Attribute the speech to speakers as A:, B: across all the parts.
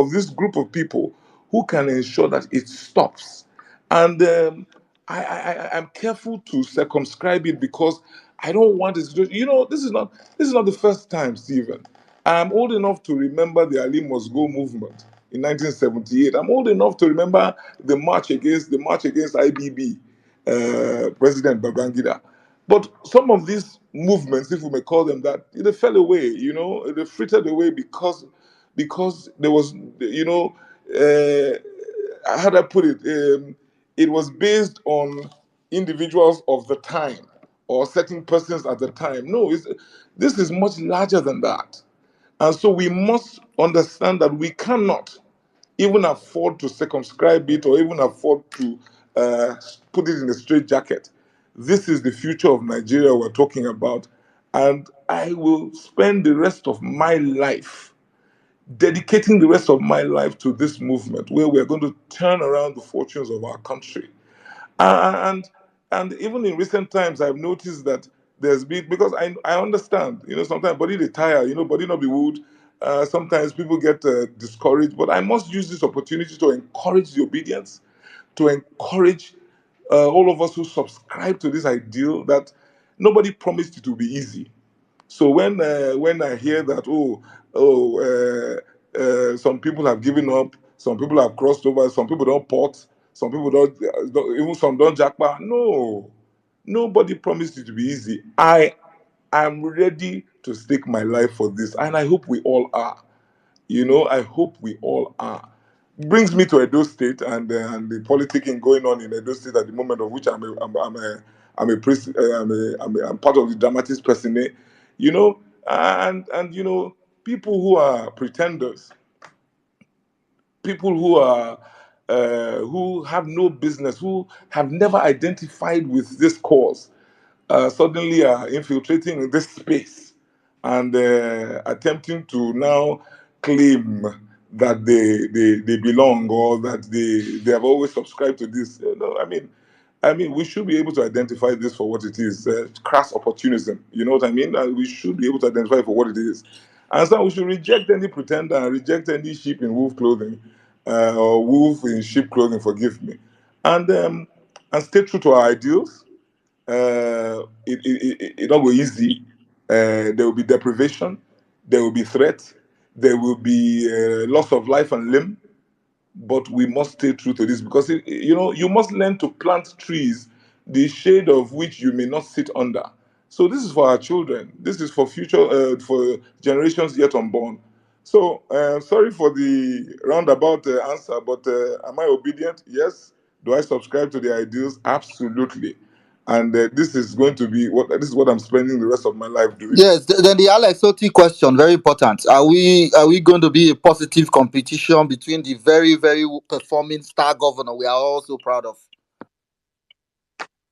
A: of this group of people who can ensure that it stops. And I'm careful to circumscribe it because I don't want it to. This is not the first time, Stephen. I'm old enough to remember the Ali Must Go movement in 1978. I'm old enough to remember the march against IBB, President Babangida. But some of these movements, if we may call them that, they fell away. They frittered away because there was, how do I put it? It was based on individuals of the time or certain persons at the time. No, this is much larger than that. And so we must understand that we cannot even afford to circumscribe it or even afford to uh, put it in a straitjacket. This is the future of Nigeria we're talking about. And I will spend the rest of my life dedicating the rest of my life to this movement where we're going to turn around the fortunes of our country. And even in recent times, I've noticed that there's been, because I understand, sometimes body they tire, body not be wood. Sometimes people get discouraged, but I must use this opportunity to encourage the obedience, to encourage all of us who subscribe to this ideal that nobody promised it will be easy. So when I hear that, some people have given up, some people have crossed over, some people don't port, some people even some don't jackpot. No, nobody promised it to be easy. I am ready to stake my life for this, and I hope we all are. I hope we all are. Brings me to Edo State and the politicking going on in Edo State at the moment, of which I'm part of the dramatist person. You know, and people who are pretenders, people who have no business, who have never identified with this cause, suddenly are infiltrating this space and attempting to now claim that they belong or that they have always subscribed to this. I mean, we should be able to identify this for what it is, crass opportunism. You know what I mean? And we should be able to identify it for what it is. And so we should reject any pretender and reject any sheep in wolf clothing or wolf in sheep clothing, forgive me. And stay true to our ideals. It not go easy. There will be deprivation, there will be threat, there will be loss of life and limb, but we must stay true to this because you must learn to plant trees, the shade of which you may not sit under. So this is for our children. This is for future, for generations yet unborn. So sorry for the roundabout answer, but am I obedient? Yes. Do I subscribe to the ideals? Absolutely. And this is going to be what I'm spending the rest of my life doing.
B: Yes, then the Alex Oti question, very important. Are we going to be a positive competition between the very, very performing star governor we are all so proud of?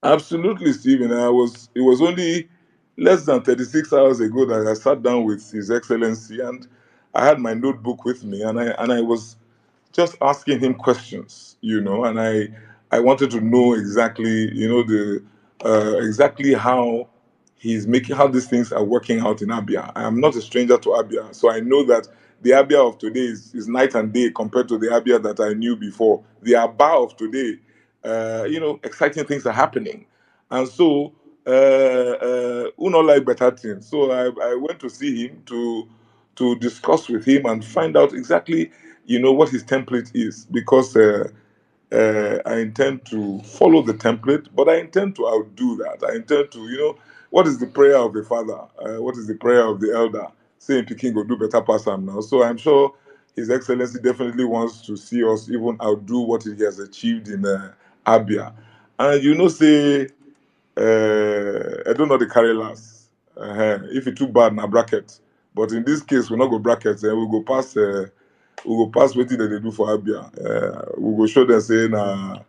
A: Absolutely, Stephen. It was only less than 36 hours ago that I sat down with His Excellency and I had my notebook with me and I was just asking him questions, and I wanted to know exactly, the exactly how these things are working out in Abia. I am not a stranger to Abia, so I know that the Abia of today is night and day compared to the Abia that I knew before. The Aba of today, exciting things are happening, and so uno like better things. So I went to see him to discuss with him and find out exactly what his template is because I intend to follow the template, but I intend to outdo that. I intend to, what is the prayer of the father? What is the prayer of the elder? Saying Peking go do better pass him now. So I'm sure His Excellency definitely wants to see us even outdo what he has achieved in Abia. And say, I don't know the carry last. If it too bad, na bracket. But in this case, we're not go bracket. We go pass. We go pass wetin dem dey do for Abia. We go show them say na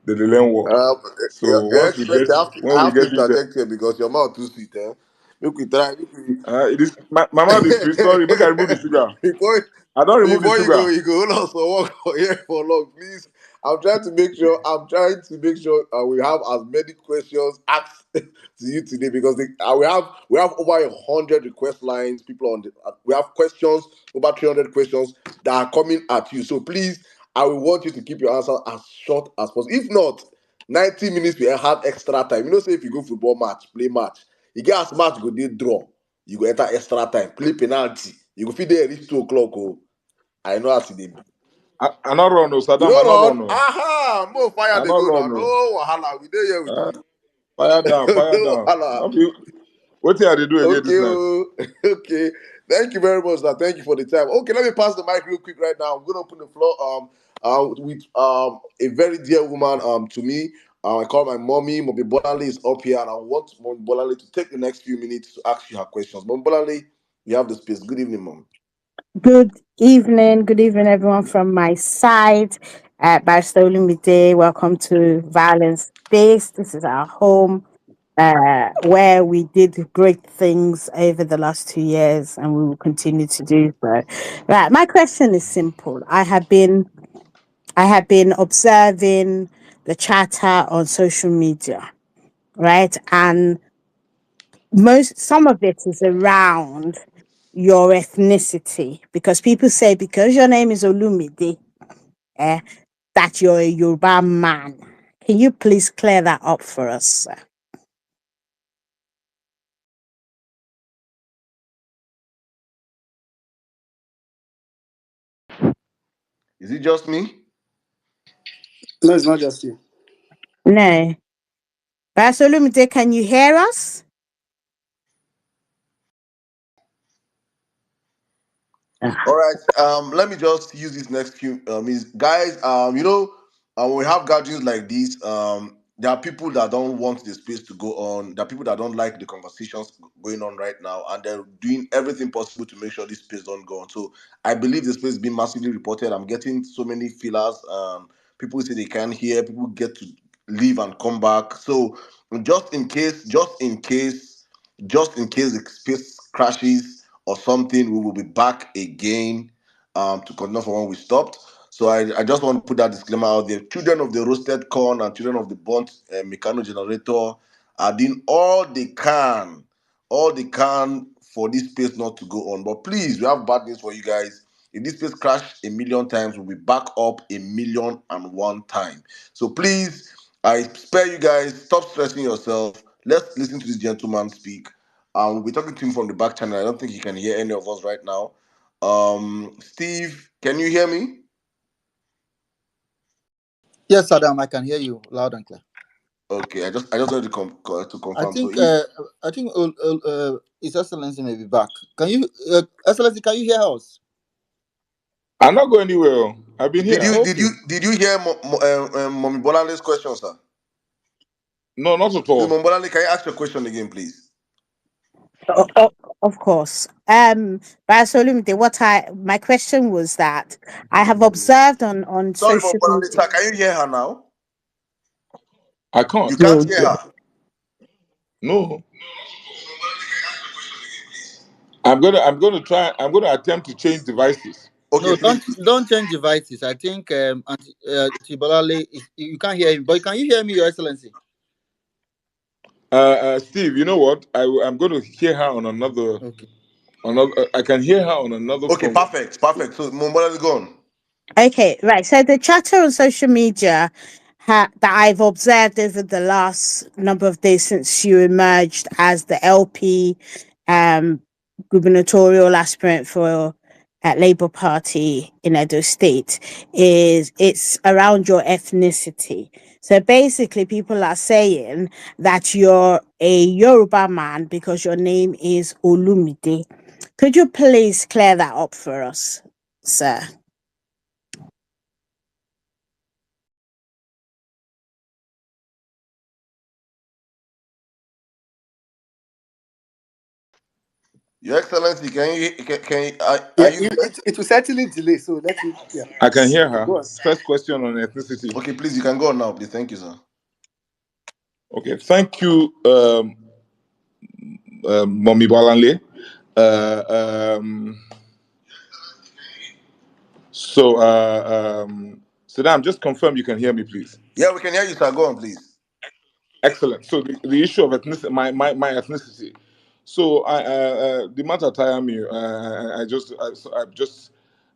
A: dem dey learn work.
C: Uh,
A: So
C: Your
A: once we get
C: Excellency,
A: when
C: I
A: we
C: have to
A: get in there,
C: interject here because your mouth too sweet. Eh? Make we try. Make we...
A: it is my mouth is sweet. Sorry, make I remove the sugar.
C: before
A: I don't remove the
C: before
A: sugar.
C: you go hold on for work for here for long, please. I'm trying to make sure. We have as many questions asked to you today because we have over 100 request lines. People on the we have questions, over 300 questions that are coming at you. So please, I will want you to keep your answer as short as possible. If not, 90 minutes we have extra time. Say if you go football match, play match, you get as match go dey draw, you go enter extra time, play penalty, you go fit there reach 2 o'clock. Oh, I know as it dey be.
A: I not run, no,
C: You
A: Saddam. I
C: don't
A: not
C: run?
A: run, no.
C: Aha! More fire
A: I
C: they
A: not
C: go now.
A: run, no.
C: No wahala. We dey here with you.
A: Fire down, fire
C: No
A: down.
C: wahala.
A: Not be, what thing I dey do again
C: Okay,
A: this night?
C: okay. Thank you very much, sir. Thank you for the time. Okay, let me pass the mic real quick right now. I'm gonna open the floor with a very dear woman to me. I call my mommy Bolale is up here, and I want Mommy Bolale to take the next few minutes to ask you her questions. Mommy Bolale, you have the space. Good evening, mom.
D: Good evening, everyone from my side. Barrister Olumide, welcome to Violence Space. This is our home, where we did great things over the last 2 years, and we will continue to do so. Right, my question is simple. I have been observing the chatter on social media, right, and some of it is around your ethnicity, because people say because your name is Olumide, eh, that you're a Yoruba man. Can you please clear that up for us, sir?
C: Is it just me?
E: No, it's not just you.
D: No. Pastor Olumide, can you hear us?
C: All right. Let me just use this next few guys. When we have gatherings like this, there are people that don't want the space to go on. There are people that don't like the conversations going on right now, and they're doing everything possible to make sure this space don't go on. So I believe the space is being massively reported. I'm getting so many feelers. People say they can't hear. People get to leave and come back. So just in case the space crashes or something, we will be back again to continue from when we stopped. So I just want to put that disclaimer out there. Children of the roasted corn and children of the burnt mechano generator are doing all they can for this space not to go on. But please, we have bad news for you guys. If this space crashed a million times, we'll be back up a million and one time. So please, I spare you guys. Stop stressing yourself. Let's listen to this gentleman speak. We'll be talking to him from the back channel. I don't think he can hear any of us right now. Steve, can you hear me?
B: Yes, Adam, I can hear you loud and clear.
C: Okay, I just wanted to
B: I
C: confirm. So
B: think His Excellency may be back. Can you, Excellency? Can you hear us?
A: I not go anywhere. Oh. I've been
C: did
A: here.
C: you did
B: Okay.
C: you did you hear Mommy Bolanle's question, sir?
A: No, not at
C: Please,
A: all.
C: Mommy Bolanle, can you ask your question again, please?
D: O- of course. Pastor Olumide, my question was that I have observed on
C: Sorry, Mommy
D: social
C: Bolanle,
D: media.
C: sir, can you hear her now?
A: I
C: You
A: can't.
C: can't
D: No,
C: hear her.
A: No. I'm gonna try. I'm gonna attempt to change devices.
C: Okay,
B: No,
C: please.
B: don't change devices. I think Tibolale, you can't hear him, but can you hear me, Your Excellency?
A: Steve, you know what? I'm going to hear her on another.
B: Okay.
A: I can hear her on another
C: Okay,
A: phone.
C: perfect. So, Mommy Bolanle, go on.
D: Okay, right. So the chatter on social media that I've observed over the last number of days since you emerged as the LP um, gubernatorial aspirant for Labour Party in Edo State is it's around your ethnicity. So basically, people are saying that you're a Yoruba man because your name is Olumide. Could you please clear that up for us, sir?
C: Your Excellency, are
E: Yeah,
C: you there?
E: it will certainly delay. So let me. Yeah,
A: I can hear her.
E: go on.
A: First question on ethnicity.
C: Okay, please, you can go on now, please. Thank you, sir.
A: Okay, thank you, Mommy Balanle. Uh, um, so, So now, just confirm you can hear me, please.
C: Yeah, we can hear you, sir. Go on, please.
A: Excellent. So the issue of ethnicity, my ethnicity. So the matter tire me. I just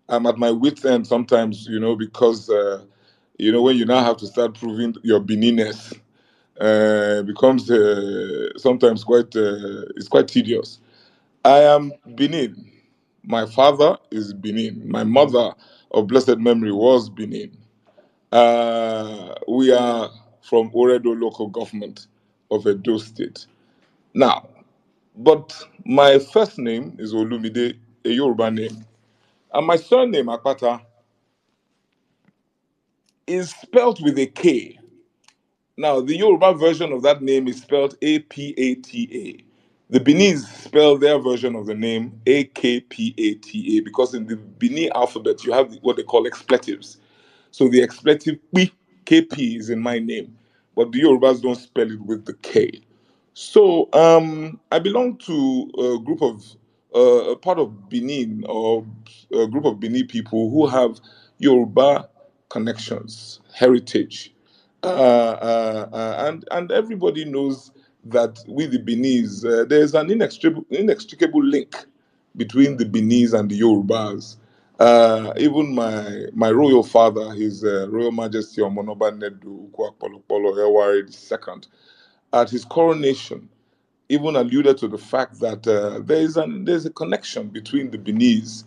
A: I'm at my wit's end sometimes, because when you now have to start proving your Beniness, becomes sometimes quite it's quite tedious. I am Benin. My father is Benin. My mother of blessed memory was Benin. We are from Oredo local government of Edo State. Now, but my first name is Olumide, a Yoruba name. And my surname, Akpata, is spelled with a K. Now, the Yoruba version of that name is spelled Apata. The Beninese spell their version of the name Akpata because in the Benin alphabet you have what they call expletives. So the expletive P, KP is in my name, but the Yorubas don't spell it with the K. So I belong to a part of Benin or a group of Benin people who have Yoruba connections, heritage, and everybody knows that with the Beninese, there's an inextricable link between the Beninese and the Yorubas. Even my royal father, His Royal Majesty Omonoba Nedu Ukwakolopolo Ewari II, at his coronation, even alluded to the fact that there's a connection between the Beninese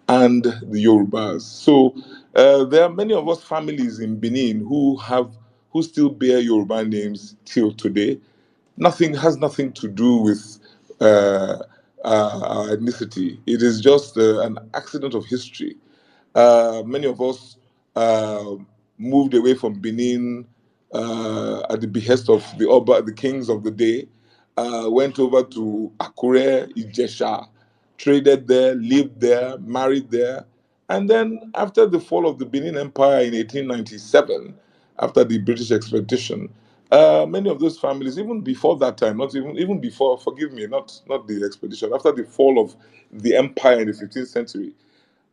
A: and the Yorubas. So there are many of us families in Benin who still bear Yoruba names till today. Nothing has nothing to do with our ethnicity. It is just an accident of history. Many of us uh, moved away from Benin at the behest of the kings of the day, went over to Akure, Ijesha, traded there, lived there, married there. And then, after the fall of the Benin Empire in 1897, after the British expedition, many of those families, even before that time, not even before, forgive me, not the expedition, after the fall of the empire in the 15th century,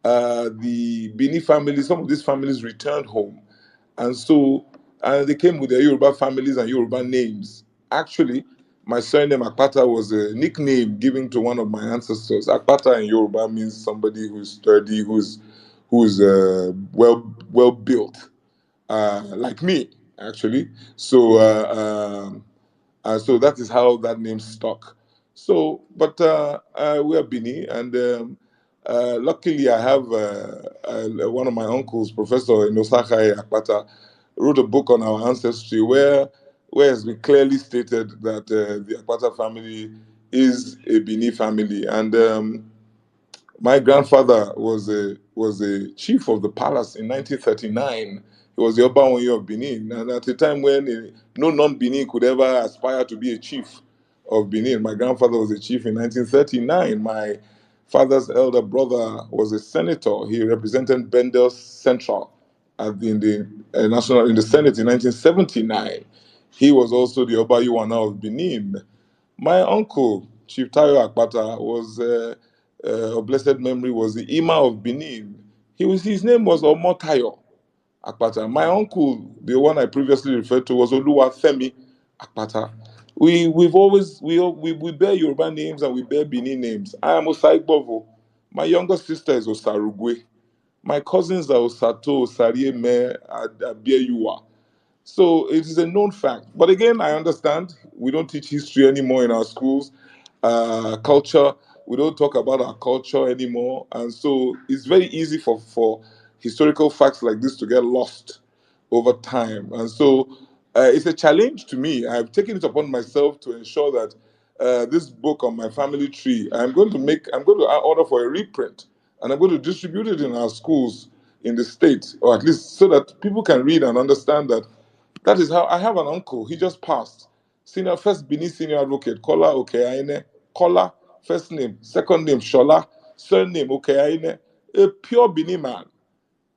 A: the Bini families, some of these families returned home. And so they came with their Yoruba families and Yoruba names. Actually, my surname Akpata was a nickname given to one of my ancestors. Akpata in Yoruba means somebody who's sturdy, who's well built, like me, actually. So that is how that name stuck. So, but we are Bini, and luckily I have one of my uncles, Professor Inosakai Akpata, wrote a book on our ancestry where it's been clearly stated that the Akpata family is a Bini family, and my grandfather was a chief of the palace in 1939. He was the Obanwoye of Benin, and at a time when no non-Benin could ever aspire to be a chief of Benin. My grandfather was a chief in 1939. My father's elder brother was a senator. He represented Bendel Central in the national in the Senate in 1979. He was also the Oba Yuwana of Benin. My uncle, Chief Tayo Akpata, was of blessed memory, was the Ima of Benin. His name was Omotayo Akpata. My uncle, the one I previously referred to, was Oluwafemi Akpata. We've always we bear Yoruba names and we bear Benin names. I am Osaigbovo. My younger sister is Osarugwe. My cousins are Osato, Osarieme, Abieyuwa. So it is a known fact. But again, I understand we don't teach history anymore in our schools. Culture, we don't talk about our culture anymore. And so it's very easy for historical facts like this to get lost over time. And so it's a challenge to me. I've taken it upon myself to ensure that this book on my family tree, I'm going to order for a reprint, and I'm going to distribute it in our schools in the state, or at least so that people can read and understand that that is how I have an uncle. He just passed. Senior first Bini senior advocate, Kola Okeaine. Kola, first name, second name, Shola, surname Okeaine. A pure Bini man.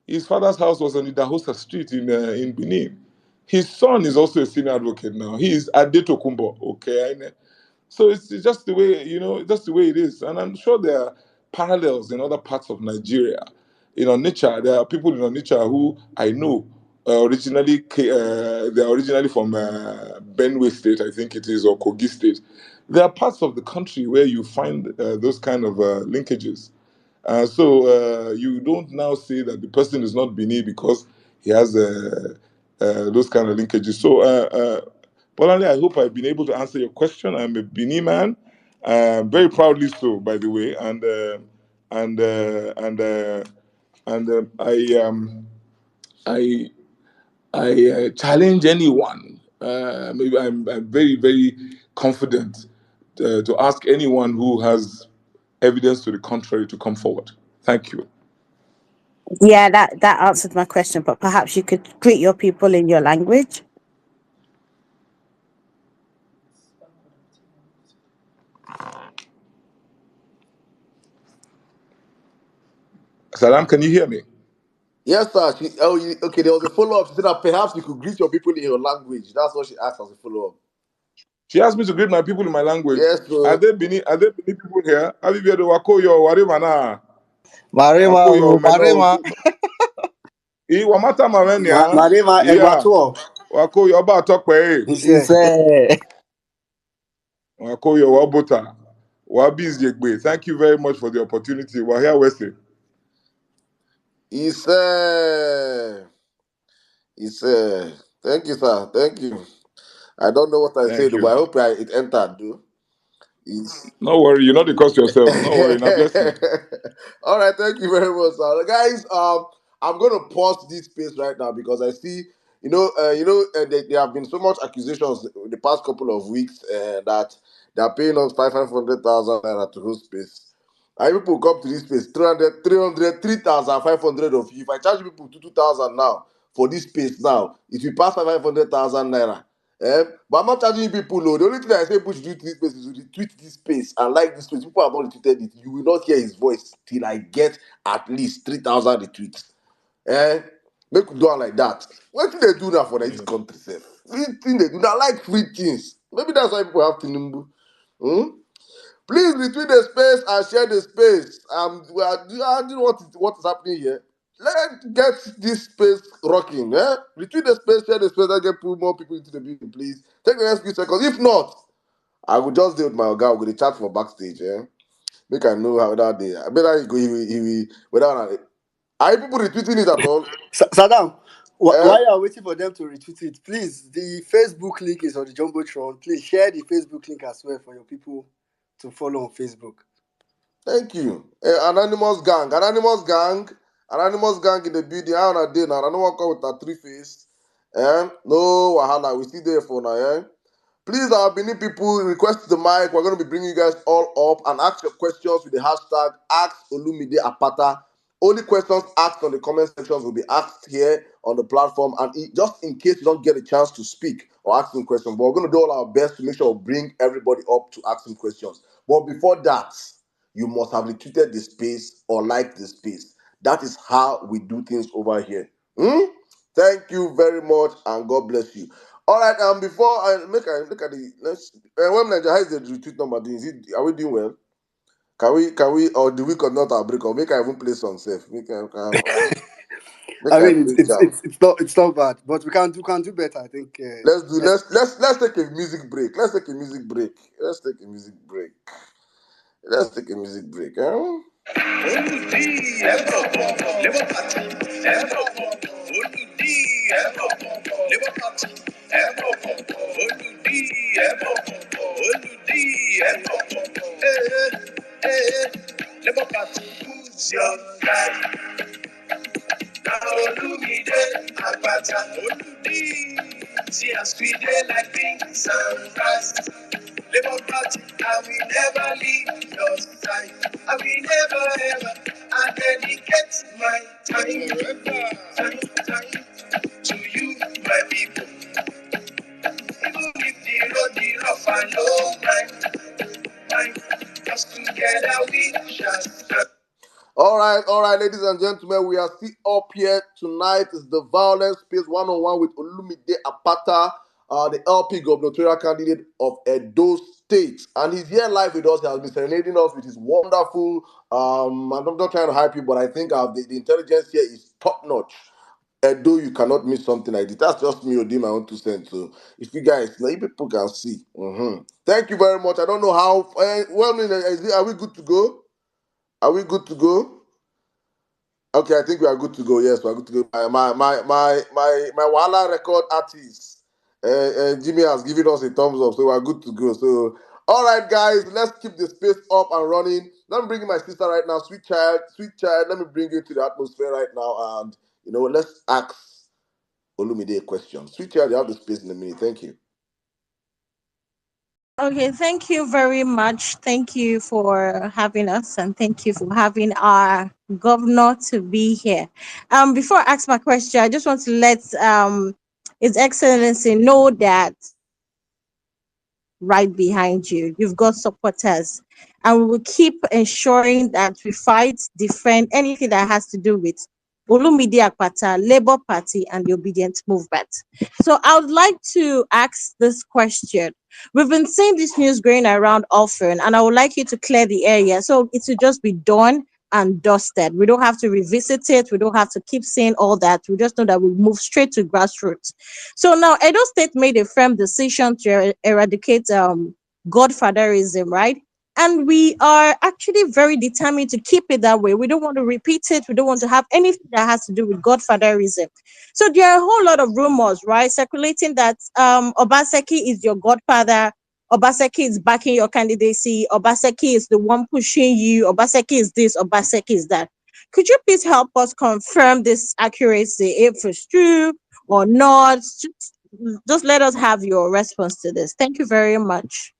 A: His father's house was on Idahosa Street in Benin. His son is also a senior advocate now. He is Adeto Kumbo. Okay. So it's just the way, just the way it is. And I'm sure there are parallels in other parts of Nigeria. in Onitsha. There are people in Onitsha who I know they are originally from Benue State, I think it is, or Kogi State. There are parts of the country where you find those kind of linkages. So you don't now say that the person is not Bini because he has those kind of linkages. So, Bolande, I hope I've been able to answer your question. I'm a Bini man, very proudly so, by the way, and I challenge anyone. Maybe I'm very very confident to ask anyone who has evidence to the contrary to come forward. Thank you.
D: Yeah, that answered my question, but perhaps you could greet your people in your language.
A: Salam, can you hear me?
C: Yes, sir. Okay, there was a follow up. She said that perhaps you could greet your people in your language. That's what she asked as a follow up.
A: She asked me to greet my people in my language.
C: Yes, sir.
A: Are there Bini people here? Have you heard of Wakoyo, Warimana?
B: Marema,
A: Wakoyo,
B: oh,
A: Meno.
B: Marema.
A: Wamata Mavenya.
E: Marema
A: Yeah.
E: Egwatuo.
A: Wakoyo, Oba Tokwe.
E: He
B: He
E: said,
B: said,
A: Wakoyo, Wabota. Wabizjegbe. Thank you very much for the opportunity. Wahia Wese.
C: He said, he said, thank you, sir. Thank you. I don't know what I
A: Thank
C: said,
A: you.
C: but I hope it entered, though. It's...
A: No worry, you're not the cost yourself. No worry, now blessing.
C: All right, thank you very much, sir. Guys, I'm gonna pause this space right now because I see, there have been so much accusations in the past couple of weeks that they are paying us 500,000 naira to hold space. And people come to this space, 3,500 of you. If I charge people to 2,000 now for this space now, it will pass 500,000 naira. But I'm not charging people. No. The only thing I say people should do to this space is to retweet this space and like this space. People have not retweeted it. You will not hear his voice till I get at least 3,000 retweets. Make we do it like that. What do they do now for this country? Sef? Free thing they do. They like free things. Maybe that's why people have Tinubu. Hmm? Please retweet the space and share the space. We are doing what is happening here. Let's get this space rocking. Retweet the space, share the space, and get more people into the building, please. Take the next few seconds. If not, I will just deal with my guy. We're going to chat for backstage. Make I know how that day. I better he will without. Are people retweeting it at all?
E: Saddam,
C: Eh?
E: while you are waiting for them to retweet it, please, the Facebook link is on the Jumbotron. Please share the Facebook link as well for your people to follow on Facebook.
C: Thank you. Anonymous gang in the building. How on a day now? I don't want to come with a three face. No wahala. We still there for now. Please, our Benin people, request the mic. We're going to be bringing you guys all up and ask your questions with the hashtag Ask Olumide Apata. Only questions asked on the comment sections will be asked here on the platform. And just in case you don't get a chance to speak or ask some questions, but we're going to do all our best to make sure we bring everybody up to ask some questions. But before that, you must have retweeted the space or liked the space. That is how we do things over here. Thank you very much and God bless you. All right, before I look at the let's when Nigeria, how is the retweet number doing? Are we doing well? Can we or do we not our break or make I even play some safe? Make
E: I
C: I
E: mean,
C: play jam.
E: it's not bad, but we can do better. I think. Let's
C: Let's take a music break. Let's take a music break. Let's take a music break. Let's take a music break. Who's your guy? Now Olumide Akpata Oludi. See us we dey like beans and rice. Labour Party, I will never leave your side. I will never ever. I dedicate my time to you, my people. Even if the road is rough, I know mine. Just together we shall stand. All right, ladies and gentlemen, we are still up here tonight. It's the Violence Space one-on-one with Olumide Apata. the LP gubernatorial candidate of Edo State. And he's here live with us. He has been serenading us with his wonderful, I'm not trying to hype you, but I think the intelligence here is top notch. Edo, you cannot miss something like this. That's just me, Odi, my own 2 cents. So if you guys, now you people can see. Thank you very much. I don't know how, are we good to go? Are we good to go? Okay, I think we are good to go. Yes, we are good to go. My Wala record artist, Jimmy has given us a thumbs up, so we are good to go. So, all right, guys, let's keep the space up and running. Let me bring in my sister right now, sweet child. Let me bring you to the atmosphere right now, and let's ask Olumide a question. Sweet child, you have the space in a minute. Thank you.
D: Okay, thank you very much. Thank you for having us, and thank you for having our governor to be here. Before I ask my question, I just want to let His Excellency know that right behind you. You've got supporters. And we will keep ensuring that we fight, defend anything that has to do with Olumide Akpata, Labour Party, and the Obedient Movement. So I would like to ask this question. We've been seeing this news going around often, and I would like you to clear the area so it will just be done and dusted. We don't have to revisit it. We don't have to keep saying all that. We just know that we move straight to grassroots. So now Edo State made a firm decision to eradicate godfatherism, right? And we are actually very determined to keep it that way. We don't want to repeat it. We don't want to have anything that has to do with godfatherism. So there are a whole lot of rumors, right, circulating that Obaseki is your godfather. Obaseki is backing your candidacy. Obaseki is the one pushing you. Obaseki is this. Obaseki is that. Could you please help us confirm this accuracy, if it's true or not? Just let us have your response to this. Thank you very much.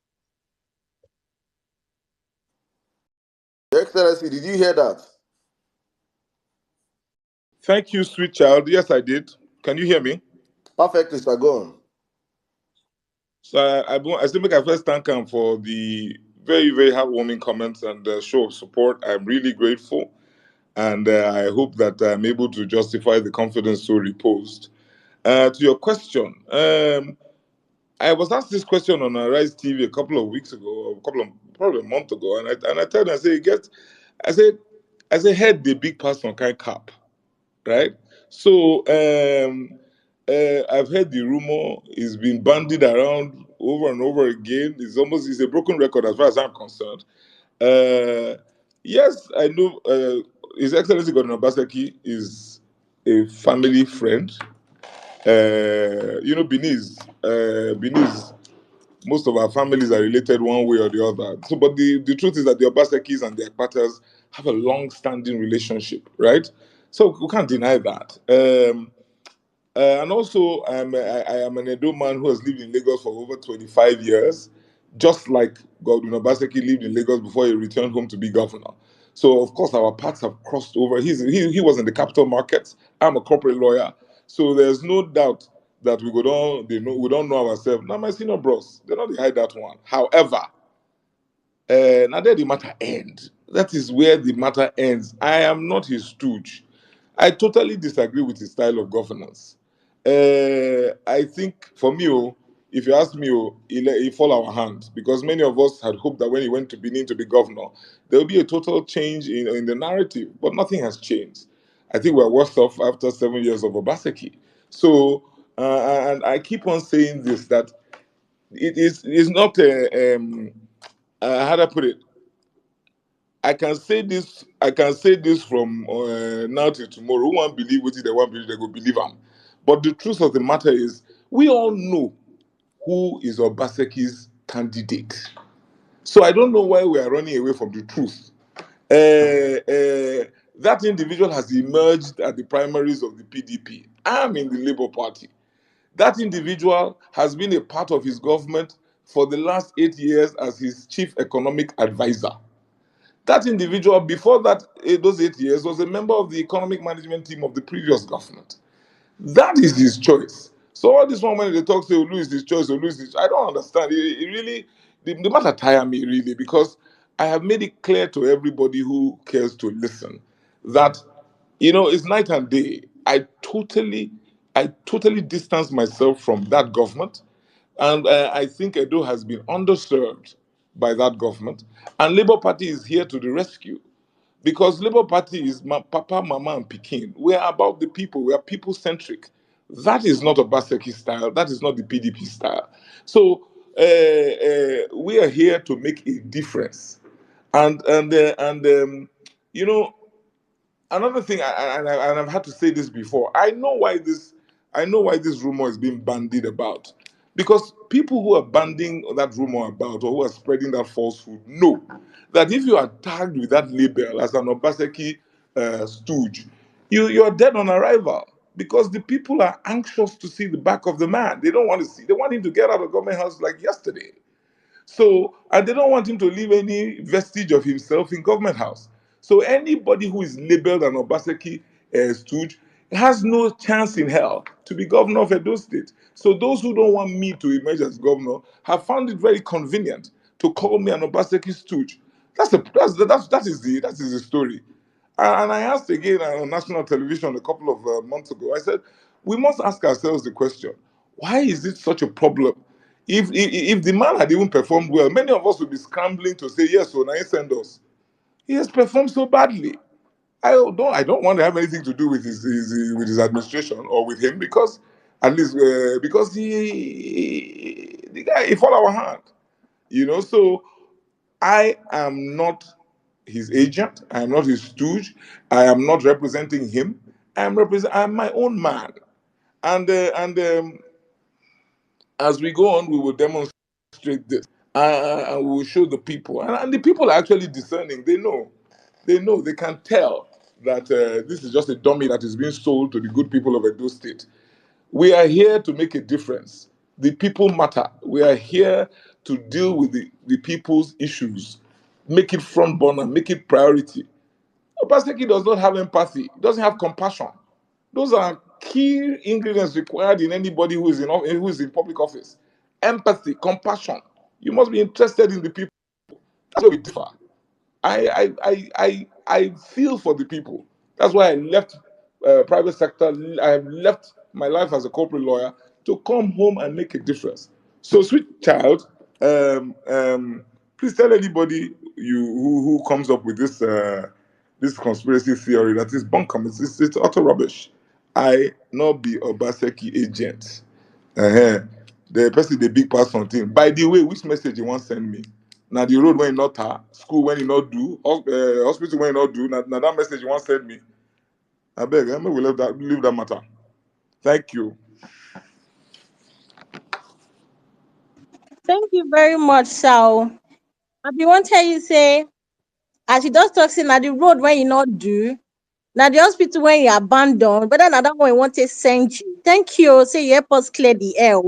C: Your Excellency, did you hear that?
A: Thank you, sweet child. Yes, I did. Can you hear me?
C: Perfectly, sir. Go on.
A: So I still make a first thank him for the very, very heartwarming comments and show of support. I'm really grateful. And I hope that I'm able to justify the confidence so reposed. To your question, I was asked this question on Rise TV a couple of weeks ago, or probably a month ago, and I told them, I said, head the big person kind cap, right? So I've heard the rumor. It's been bandied around over and over again. It's a broken record as far as I'm concerned. Uh, yes, I know. His Excellency Governor Baseki is a family friend. Benin most of our families are related one way or the other. So, but the truth is that the Obasekis and the Akpatas have a long-standing relationship, right? So we can't deny that. And also, I am an Edo man who has lived in Lagos for over 25 years, just like Godwin Obaseki lived in Lagos before he returned home to be governor. So, of course, our paths have crossed over. He was in the capital markets. I'm a corporate lawyer. So there's no doubt that we don't know ourselves. Now, my senior bros, they're not hide that one. However, now there the matter ends. That is where the matter ends. I am not his stooge. I totally disagree with his style of governance. I think for me, if you ask me, he fall our hand because many of us had hoped that when he went to Benin to be governor, there will be a total change in the narrative, but nothing has changed. I think we're worse off after 7 years of Obaseki. So, and I keep on saying this that it is not how do I put it? I can say this from now till tomorrow. Who won't believe what they won't believe, they go believe them. But the truth of the matter is, we all know who is Obaseki's candidate. So I don't know why we are running away from the truth. That individual has emerged at the primaries of the PDP. I'm in the Labour Party. That individual has been a part of his government for the last 8 years as his chief economic advisor. That individual, before those 8 years, was a member of the economic management team of the previous government. That is his choice. So all this one when they talk say Olu is his choice, Olu is his, I don't understand. It really the matter tire me really because I have made it clear to everybody who cares to listen that it's night and day. I totally distance myself from that government. And I think Edo has been underserved by that government. And Labour Party is here to the rescue. Because Labour Party is Papa, Mama, and Pekin. We are about the people. We are people centric. That is not Obaseki style. That is not the PDP style. So we are here to make a difference. And you know, another thing, and I've had to say this before. I know why this rumor is being bandied about, because people who are banding that rumor about or who are spreading that falsehood know that if you are tagged with that label as an Obaseki stooge, you're dead on arrival. Because the people are anxious to see the back of the man. They don't want to see. They want him to get out of government house like yesterday. So, and they don't want him to leave any vestige of himself in government house. So anybody who is labeled an Obaseki stooge has no chance in hell to be governor of Edo State. So those who don't want me to emerge as governor have found it very convenient to call me an Obaseki stooge. That is the story. And I asked again on national television a couple of months ago. I said, we must ask ourselves the question: why is it such a problem? If the man had even performed well, many of us would be scrambling to say yes, so now he send us. He has performed so badly. I don't want to have anything to do with his administration or with him, because at least because the guy he fall our hand, So I am not his agent. I am not his stooge. I am not representing him. I'm my own man. And as we go on, we will demonstrate this, and we will show the people. And the people are actually discerning. They know. They know. They can tell that this is just a dummy that is being sold to the good people of Edo State. We are here to make a difference. The people matter. We are here to deal with the people's issues, make it front burner, make it priority. Obaseki does not have empathy, he doesn't have compassion. Those are key ingredients required in anybody who is in public office. Empathy, compassion. You must be interested in the people. That's where we differ. I feel for the people. That's why I left private sector. I have left my life as a corporate lawyer to come home and make a difference. So, sweet child, please tell anybody who comes up with this conspiracy theory that is bunkum. It's utter rubbish. I not be Obaseki agent. uh The person the big pass something. By the way, which message you want send me? Now the road when you not tar, school when you not do, hospital when you not do. Now that message you want send me. I beg, we leave that matter. Thank you.
D: Thank you very much, Sal. I be want tell you say, as you just talk say na the road when you not do, na the hospital when you abandon, but then another one you want to send you. Thank you. Say you help us clear the air.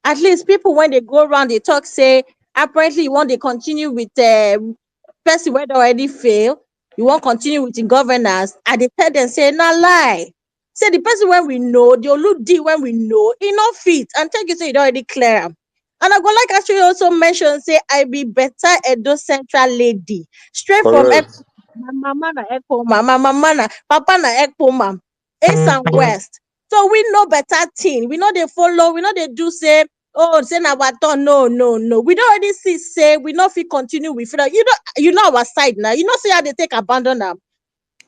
D: At least people when they go around they talk say apparently you want to continue with person where they already fail. You want continue with the governance. And they tell them say na lie. Say the person when we know, the Oludi when we know, he not fit. And thank you say it already clear am. And I go like actually also mention say I be better Edo Central lady straight from
A: Correct.
D: my mama na Ekpoma, my mama na papa na Ekpoma, east and west. So we know better thing. We know they follow. We know they do say, oh, say na our turn. No, no, no. We don't already see say we not fit continue with it. You know our side now. You know say how they take abandon them.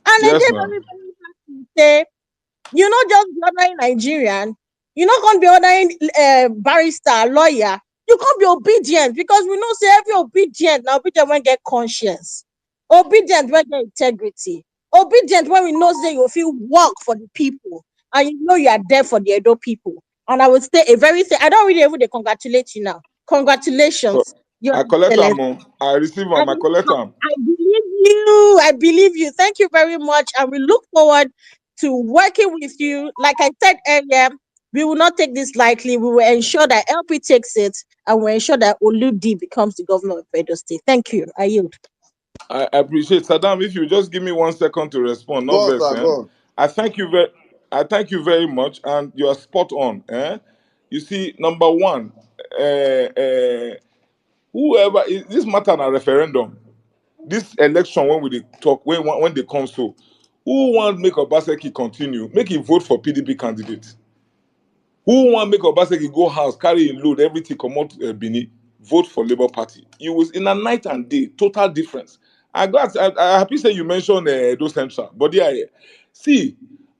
D: And they
A: Yes,
D: dey
A: now.
D: very very happy say you not just be ordering Nigerian. You're not going to be ordering barrister, lawyer. You can't be obedient because we know say every obedient now obedient when get conscience, obedient when get integrity, obedient when we know say you feel work for the people and you know you are there for the Edo people. And I would say a very thing. I don't really even dey congratulate you now.
A: So
D: Congratulations, Your
A: I collect
D: Excellency.
A: them. I receive
D: I,
A: them. I collect them.
D: I believe you. I believe you. Thank you very much. And we look forward to working with you. Like I said earlier, we will not take this lightly. We will ensure that LP takes it and we'll ensure that Oludi becomes the governor of Edo State. Thank you. I yield.
A: I appreciate Saddam. If you just give me 1 second to respond,
C: Go
A: not
C: on,
A: verse,
C: sir. Go
A: eh?
C: on.
A: I thank you very, I thank you very much, and you are spot on. You see, number one, whoever this matter na referendum, this election when we dey talk when they come so, who want make Obaseki continue? Make him vote for PDP candidate. Who want make Obaseki go house, carry a load, everything, come out Bini, vote for Labour Party? You was in a night and day, total difference. I happy say you mentioned Edo Central, but yeah, see,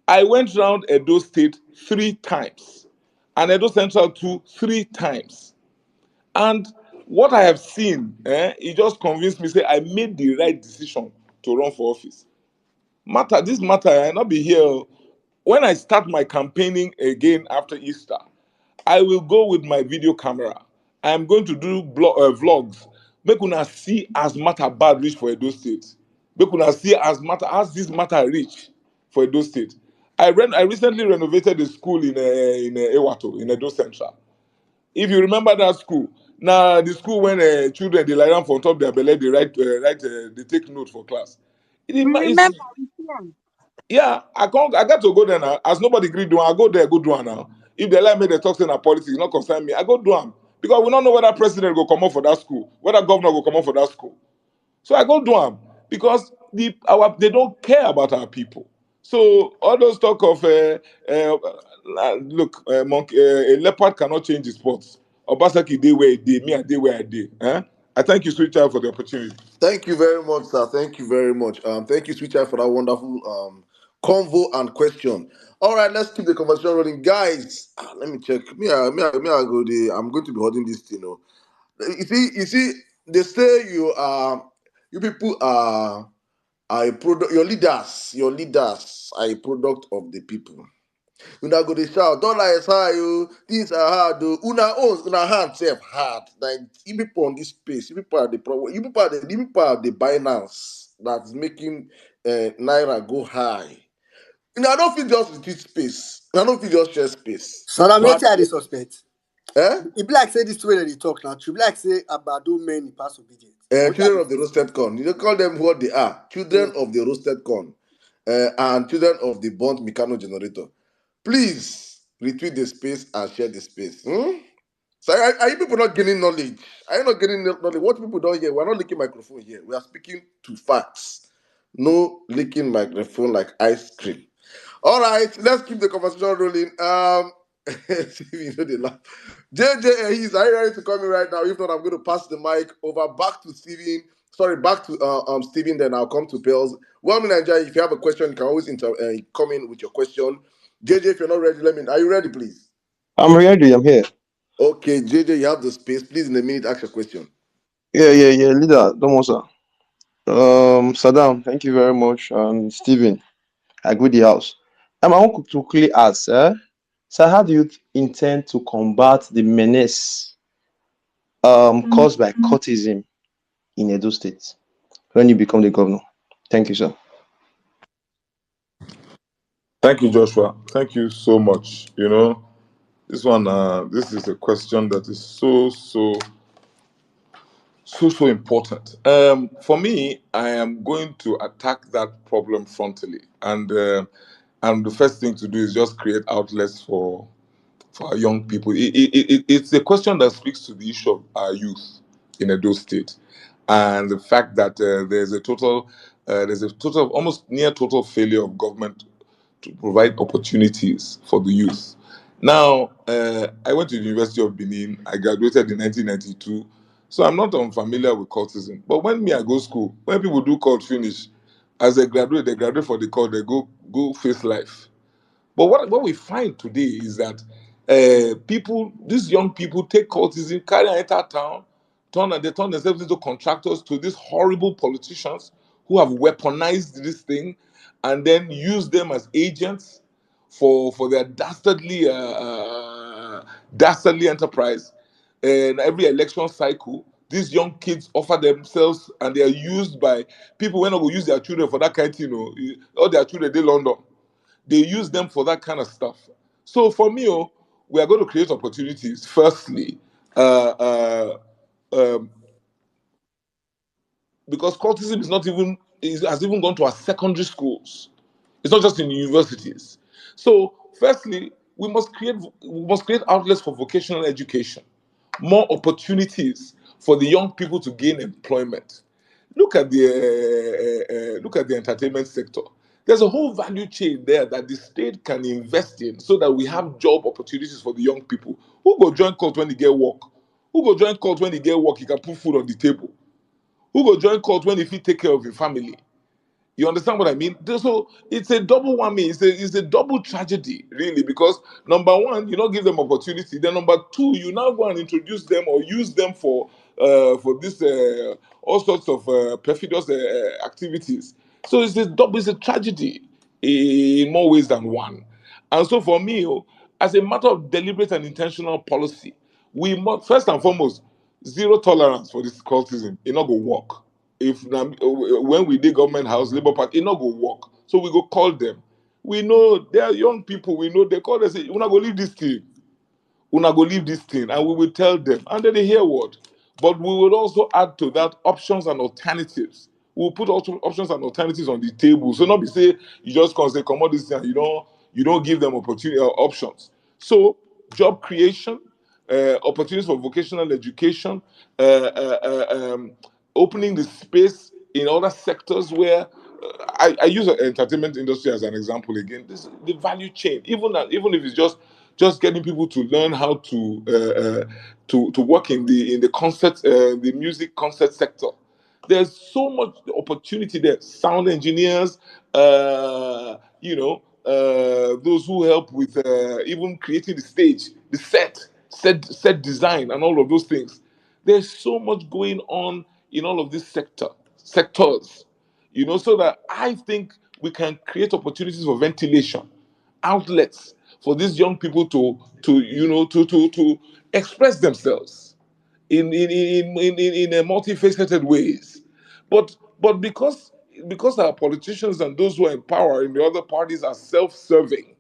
A: I went round Edo State 3 times, and Edo Central too 3 times, and what I have seen, it just convinced me. Say I made the right decision to run for office. This matter, I not be here. When I start my campaigning again after Easter, I will go with my video camera. I am going to do vlogs. Make una see as matter bad reach for Edo State. Make una see as this matter reach for Edo State. I recently renovated a school in Ewato in Edo Central. If you remember that school, now the school when children they lie down for on top their belly, they they take note for class.
D: We
A: It's
D: remember. We see 'em.
A: yeah, I got to go there now. As nobody agreed do, I go there, go do it now. If they like me, they talk saying that politics not concern me. I go do them because we don't know whether president go come up for that school, whether governor go come up for that school. So I go do them because they don't care about our people. So all those talk of look, monkey, a leopard cannot change his spots. Obasaki day where he did, me I day where I did. I thank you, sweet child, for the opportunity.
C: Thank you very much, sir. Thank you very much. Thank you, Switcher, for that wonderful convo and question. All right, let's keep the conversation rolling, guys. Let me check. I go there. I'm going to be holding this thing. Oh. You see. They say you people are a product. Your leaders are a product of the people. Una go dey shout, dollar is high, oh, things are hard, oh. Una hand self hard. Like you people on this space, you people are the problem. You people are the Binance that's making naira go high. I don't feel just retreat space. I don't feel just share space.
E: So now
C: But
E: wetin I dey suspect.
C: eh?
E: E be like say this way that they talk now. True, be like say Abado men pass obedient. Now wetin I
C: Children
E: dey
C: of the
E: feel.
C: roasted corn. You don't call them what they are. Children of the roasted corn. And children of the burnt Meccano generator. Please retweet the space and share the space. So are you people not gaining knowledge? Are you not getting knowledge? What people don't hear, we're not licking microphone here. We are speaking to facts. No licking microphone like ice cream. All right, let's keep the conversation rolling. You know they laugh. JJ, are you ready to call me right now? If not, I'm going to pass the mic over back to Steven. Sorry, back to Steven. Then I'll come to Pels. Well, Nigeria, if you have a question, you can always come in with your question. JJ, if you're not ready, let me. Are you ready, please?
F: I'm ready. I'm here.
C: Okay, JJ, you have the space. Please, in a minute, ask your question.
F: Yeah. Leader, Domosa. Saddam, thank you very much. And Stephen, I agree the house. I want to quickly ask, so how do you intend to combat the menace caused by cultism in Edo State when you become the governor? Thank you, sir.
A: Thank you, Joshua. Thank you so much. This is a question that is so important. For me, I am going to attack that problem frontally, and the first thing to do is just create outlets for our young people. It's a question that speaks to the issue of our youth in Edo State, and the fact that there's a total, almost near total failure of government to provide opportunities for the youth. Now, I went to the University of Benin. I graduated in 1992, so I'm not unfamiliar with cultism. But when I go school, when people do cult finish, as they graduate for the cult, they go face life. But what we find today is that these young people take cultism, carry and enter town, they turn themselves into contractors to these horrible politicians who have weaponized this thing and then use them as agents for their dastardly enterprise. And every election cycle, these young kids offer themselves and they are used by people when they go use their children for that kind of thing. All their children, they London. They use them for that kind of stuff. So for me, we are going to create opportunities. Firstly, uh, uh, um, because cultism has even gone to our secondary schools. It's not just in universities. So, firstly, we must create outlets for vocational education, more opportunities for the young people to gain employment. Look at the entertainment sector. There's a whole value chain there that the state can invest in so that we have job opportunities for the young people. Who go join court when they get work? Who go join court when they get work? You can put food on the table. Who go join court when if you take care of your family? You understand what I mean? So it's a double whammy. It's a double tragedy, really, because number one, you not give them opportunity. Then number two, you now go and introduce them or use them for this all sorts of perfidious activities. So it's a tragedy in more ways than one. And so for me, as a matter of deliberate and intentional policy, we must first and foremost zero tolerance for this cultism. It not go work. If when we did government house, Labour Party, it not go work. So we go call them. We know they are young people. We know they call us. Say, "Una go leave this thing. Una go leave this thing," and we will tell them, and then they hear what. But we will also add to that options and alternatives. We'll put also options and alternatives on the table. So not be say you just come say commodity and you don't give them opportunity options. So job creation, opportunities for vocational education, uh, uh, um, opening the space in other sectors where I use the entertainment industry as an example again. This the value chain, even if it's just getting people to learn how to work in the concert the music concert sector. There's so much opportunity there. Sound engineers, those who help with even creating the stage, the set design, and all of those things. There's so much going on in all of these sectors, so that I think we can create opportunities for ventilation, outlets for these young people to express themselves in a multifaceted ways. But because our politicians and those who are in power in the other parties are self-serving,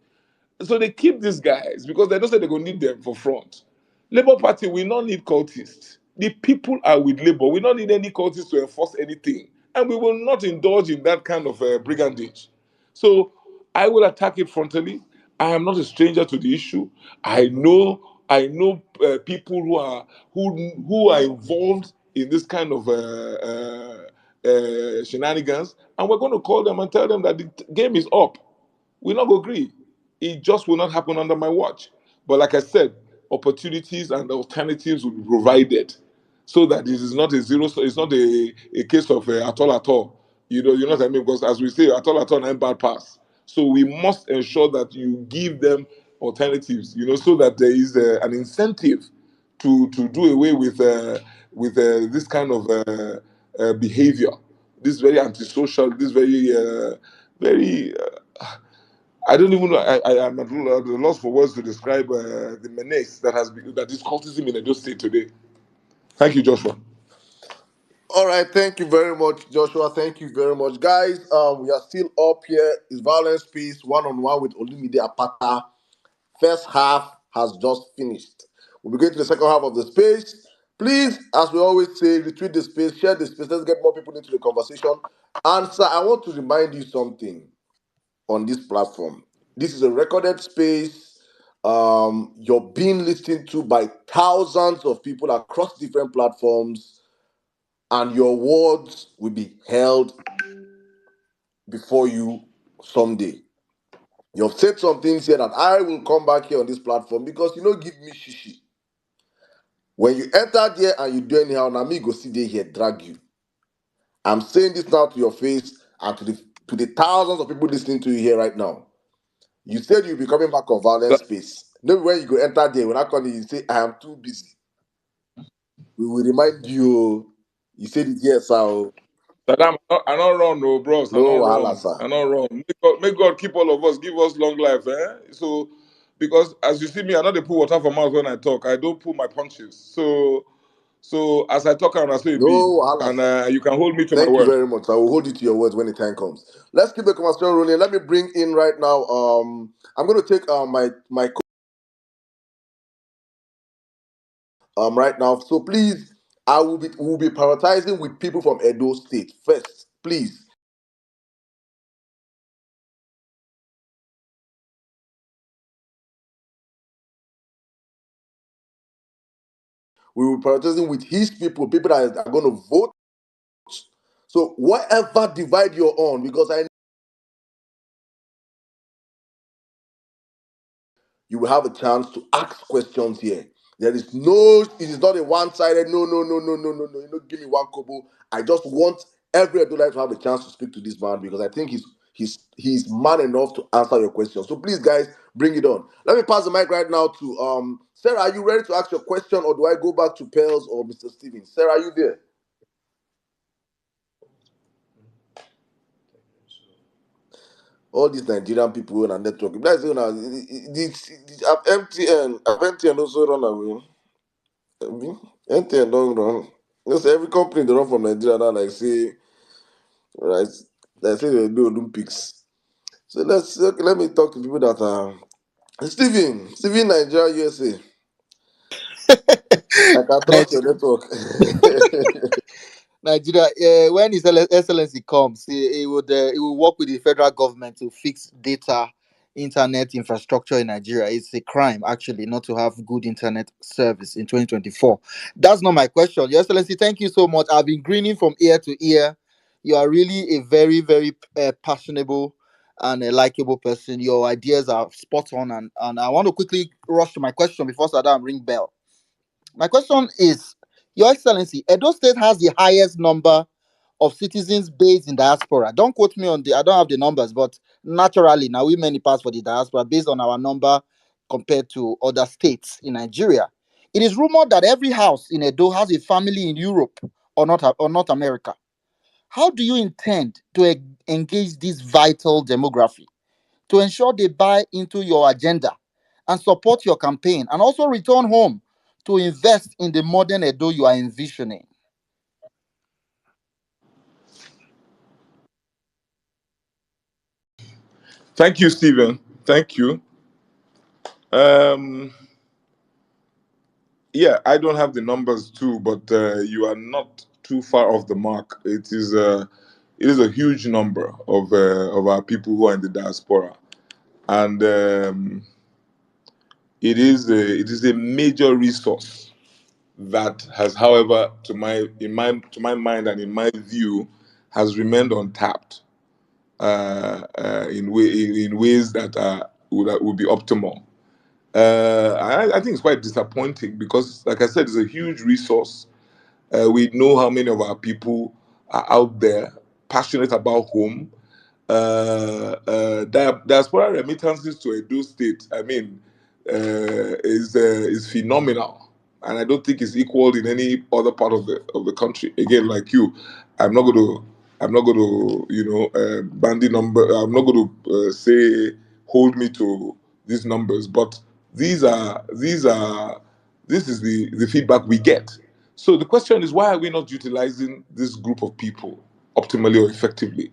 A: so they keep these guys because they don't say they're going to need them for front. Labour Party, we not need cultists. The people are with Labour. We don't need any cultists to enforce anything. And we will not indulge in that kind of brigandage. So I will attack it frontally. I am not a stranger to the issue. I know people who are involved in this kind of shenanigans, and we're going to call them and tell them that the game is up. We not go agree. It just will not happen under my watch. But like I said, opportunities and alternatives will be provided so that this is not a zero. So it's not a case of at all. You know what I mean? Because as we say, at all, and bad pass. So we must ensure that you give them alternatives. So that there is an incentive to do away with this kind of behavior. This very antisocial. This very I don't even know. I am at a loss for words to describe the menace that is cultism in Edo State today. Thank you, Joshua.
C: All right, thank you very much, Joshua. Thank you very much, guys. We are still up here. It's Violence Peace one on one with Olumide Apata. First half has just finished. We'll be going to the second half of the space. Please, as we always say, retweet the space, share the space. Let's get more people into the conversation. And sir, I want to remind you something on this platform. This is a recorded space. You're being listened to by thousands of people across different platforms, and your words will be held before you someday. You've said some things here that I will come back here on this platform because give me shishi. When you enter there and you do anyhow, now me go sit there here, drag you. I'm saying this now to your face and to the thousands of people listening to you here right now. You said you'll be coming back on Violence Space. Maybe when you go enter there, when I call you say, I am too busy. We will remind you. You said it, yes, sir.
A: Saddam, I not run, no, bros. I
C: No
A: not
C: wahala,
A: run.
C: sir.
A: I not run. May God keep all of us, give us long life, eh? So, because as you see me, I not dey put water for mouth when I talk. I don't pull my punches. So as I talk and I say it
C: No
A: be,
C: wahala,
A: and
C: sir.
A: you can hold me to my
C: Thank you
A: word.
C: very much. I will hold you to your words when the time comes. Let's keep the conversation rolling. Let me bring in right now. I'm going to take my right now. So please, will be prioritizing with people from Edo State first. Please, we will be prioritizing with his people that are going to vote. So whatever divide you're on, because I you will have a chance to ask questions here. There is no, it is not a one-sided, no, no, no, no, no, no, no, give me one kobo. I just want every Edolite to have a chance to speak to this man because I think he's man enough to answer your questions. So please, guys, bring it on. Let me pass the mic right now to Sarah. Are you ready to ask your question, or do I go back to Pearls or Mr. Stevens? Sarah, are you there? All these Nigerian people on our network. That's you know, MTN also run away. MTN don't run. You know, say every company they run from Nigeria now, like say, right? They say they do Olympics. So let me talk to people that are Steven, Nigeria, USA. I can trust your network.
B: Nigeria, when His Excellency comes, he will work with the federal government to fix data, internet infrastructure in Nigeria. It's a crime, actually, not to have good internet service in 2024. That's not my question. Your Excellency, thank you so much. I've been grinning from ear to ear. You are really a very, very passionable and a likable person. Your ideas are spot on, and I want to quickly rush to my question before Saddam ring bell. My question is, Your Excellency, Edo State has the highest number of citizens based in diaspora. Don't quote me on I don't have the numbers, but naturally, now we many pass for the diaspora based on our number compared to other states in Nigeria. It is rumored that every house in Edo has a family in Europe or North America. How do you intend to engage this vital demography to ensure they buy into your agenda and support your campaign and also return home to invest in the modern Edo you are envisioning?
A: Thank you, Stephen. Thank you. Um, yeah, I don't have the numbers too, but you are not too far off the mark. It is a huge number of our people who are in the diaspora, and it is a major resource that has, however, to my mind and in my view, has remained untapped in ways that would be optimal. I think it's quite disappointing because, like I said, it's a huge resource. We know how many of our people are out there passionate about home. Diaspora remittances to Edo State, I mean, is phenomenal, and I don't think it's equaled in any other part of the country. Again, like you, I'm not going to bandy number. I'm not going to say hold me to these numbers, but this is the feedback we get. So the question is, why are we not utilizing this group of people optimally or effectively?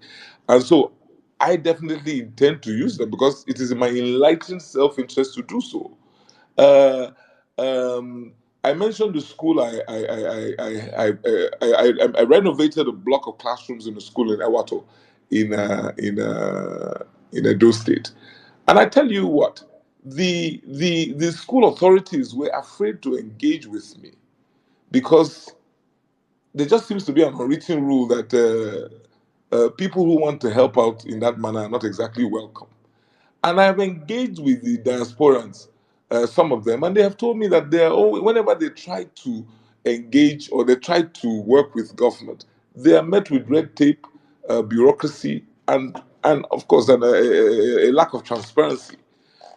A: And so I definitely intend to use them because it is in my enlightened self-interest to do so. Uh, um, I mentioned the school. I renovated a block of classrooms in a school in Ewato, in Edo State, and I tell you what, the school authorities were afraid to engage with me because there just seems to be an unwritten rule that people who want to help out in that manner are not exactly welcome. And I've engaged with the diasporans, some of them, and they have told me that whenever they try to engage or they try to work with government, they are met with red tape, bureaucracy, and of course, a lack of transparency.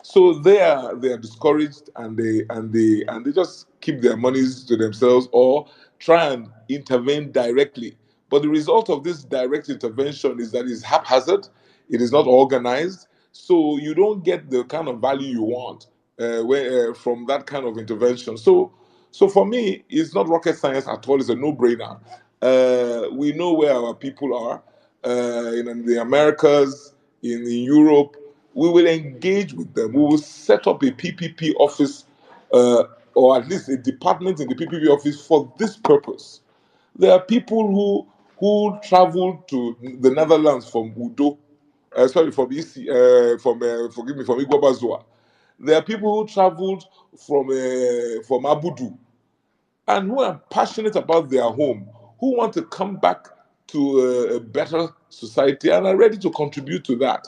A: So they are discouraged, and they just keep their monies to themselves or try and intervene directly. But the result of this direct intervention is that it's haphazard, it is not organized, so you don't get the kind of value you want from that kind of intervention. So for me, it's not rocket science at all. It's a no-brainer. We know where our people are in the Americas, in Europe. We will engage with them. We will set up a PPP office, or at least a department in the PPP office for this purpose. There are people who travel to the Netherlands from Udo, sorry, from EC, forgive me, from Iguabazua. There are people who traveled from Abudu and who are passionate about their home, who want to come back to a better society and are ready to contribute to that.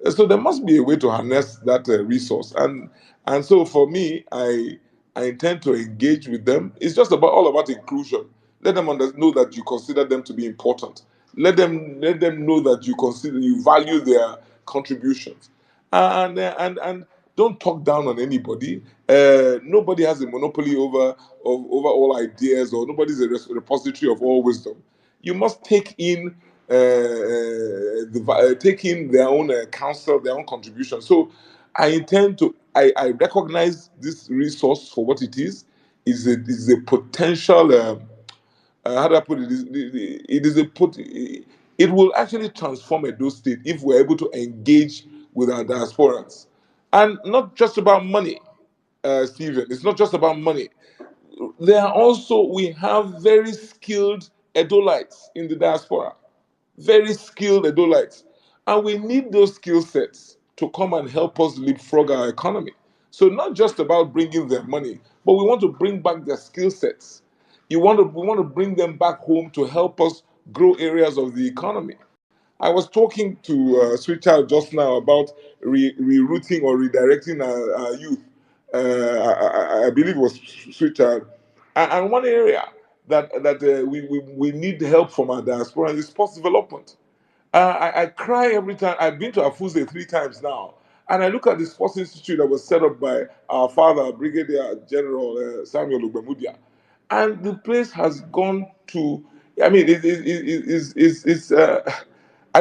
A: So there must be a way to harness that resource, and And so for me, I intend to engage with them. It's just about all about inclusion. Let them know that you consider them to be important. Let them know that you value their contributions, and don't talk down on anybody. Nobody has a monopoly over all ideas, or nobody's a repository of all wisdom. You must take in take in their own counsel, their own contribution. So I intend to. I recognize this resource for what it is. Is a potential. How do I put it? It is a put. It will actually transform Edo State if we're able to engage with our diasporans, and not just about money, Stephen. It's not just about money. There are also we have very skilled Edolites in the diaspora, very skilled Edolites. And we need those skill sets to come and help us leapfrog our economy. So, not just about bringing their money, but we want to bring back their skill sets. We want to bring them back home to help us grow areas of the economy. I was talking to Sweet Child just now about rerouting or redirecting our youth. I believe it was Sweet Child. And one area that we need help from our diaspora is sports development. I cry every time. I've been to Afuze 3 times now. And I look at the sports institute that was set up by our father, Brigadier General Samuel Ugbemudia. And the place has gone to, I mean, I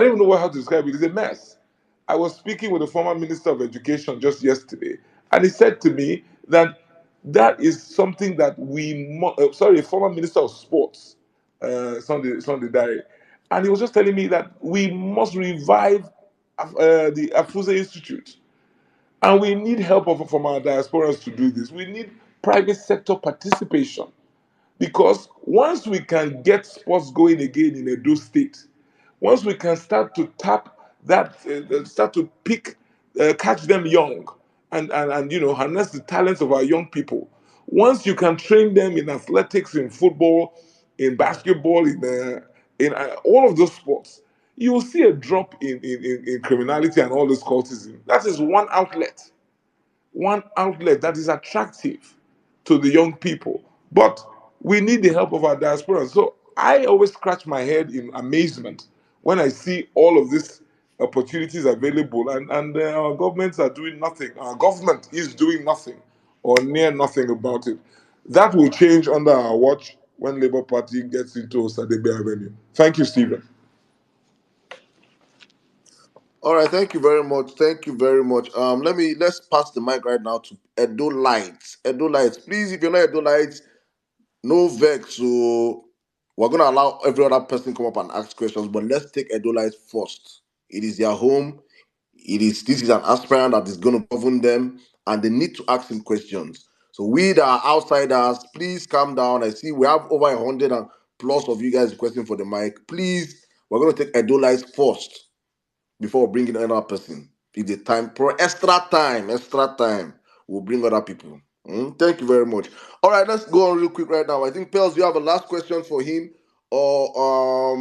A: don't even know how to describe it. It's a mess. I was speaking with the former Minister of Education just yesterday, and he said to me that that is something that sorry, former Minister of Sports, Sunday Diary, and he was just telling me that we must revive the Afuze Institute, and we need help from our diasporans to do this. We need private sector participation. Because once we can get sports going again in Edo State, once we can start to tap that, start to catch them young, and harness the talents of our young people. Once you can train them in athletics, in football, in basketball, in all of those sports, you will see a drop in criminality and all this cultism. That is one outlet that is attractive to the young people. But we need the help of our diaspora. So I always scratch my head in amazement when I see all of these opportunities available, and our governments are doing nothing. Our government is doing nothing or near nothing about it. That will change under our watch when Labour Party gets into Sadebe Avenue. Thank you, Stephen.
C: All right, thank you very much. Thank you very much. Let's pass the mic right now to Edo Lights. Edo Lights, please, if you're not Edo Lights, no vex. So we're gonna allow every other person come up and ask questions, but let's take Edo Lights first. It is their home. This is an aspirant that is going to govern them, and they need to ask him questions. So we that are outsiders, please calm down. I see we have over 100 and plus of you guys requesting for the mic. Please, we're going to take Edo Lights first before bringing another person. If the time, extra time, we'll bring other people. Thank you very much. All right, let's go on real quick right now. I think Pels, you have a last question for him, or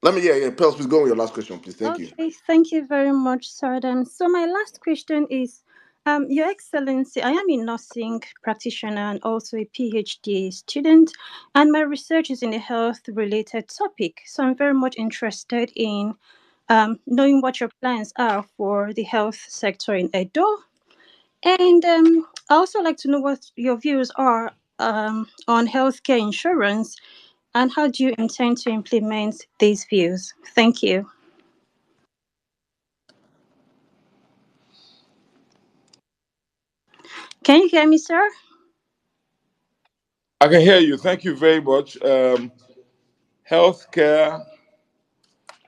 C: let me Pels, please go on with your last question, please. Thank you.
G: Okay, thank you very much, Sardan. So my last question is, Your Excellency, I am a nursing practitioner and also a PhD student, and my research is in a health-related topic. So I'm very much interested in knowing what your plans are for the health sector in Edo. And I also like to know what your views are on healthcare insurance and how do you intend to implement these views? Thank you. Can you hear me, sir?
A: I can hear you. Thank you very much. Healthcare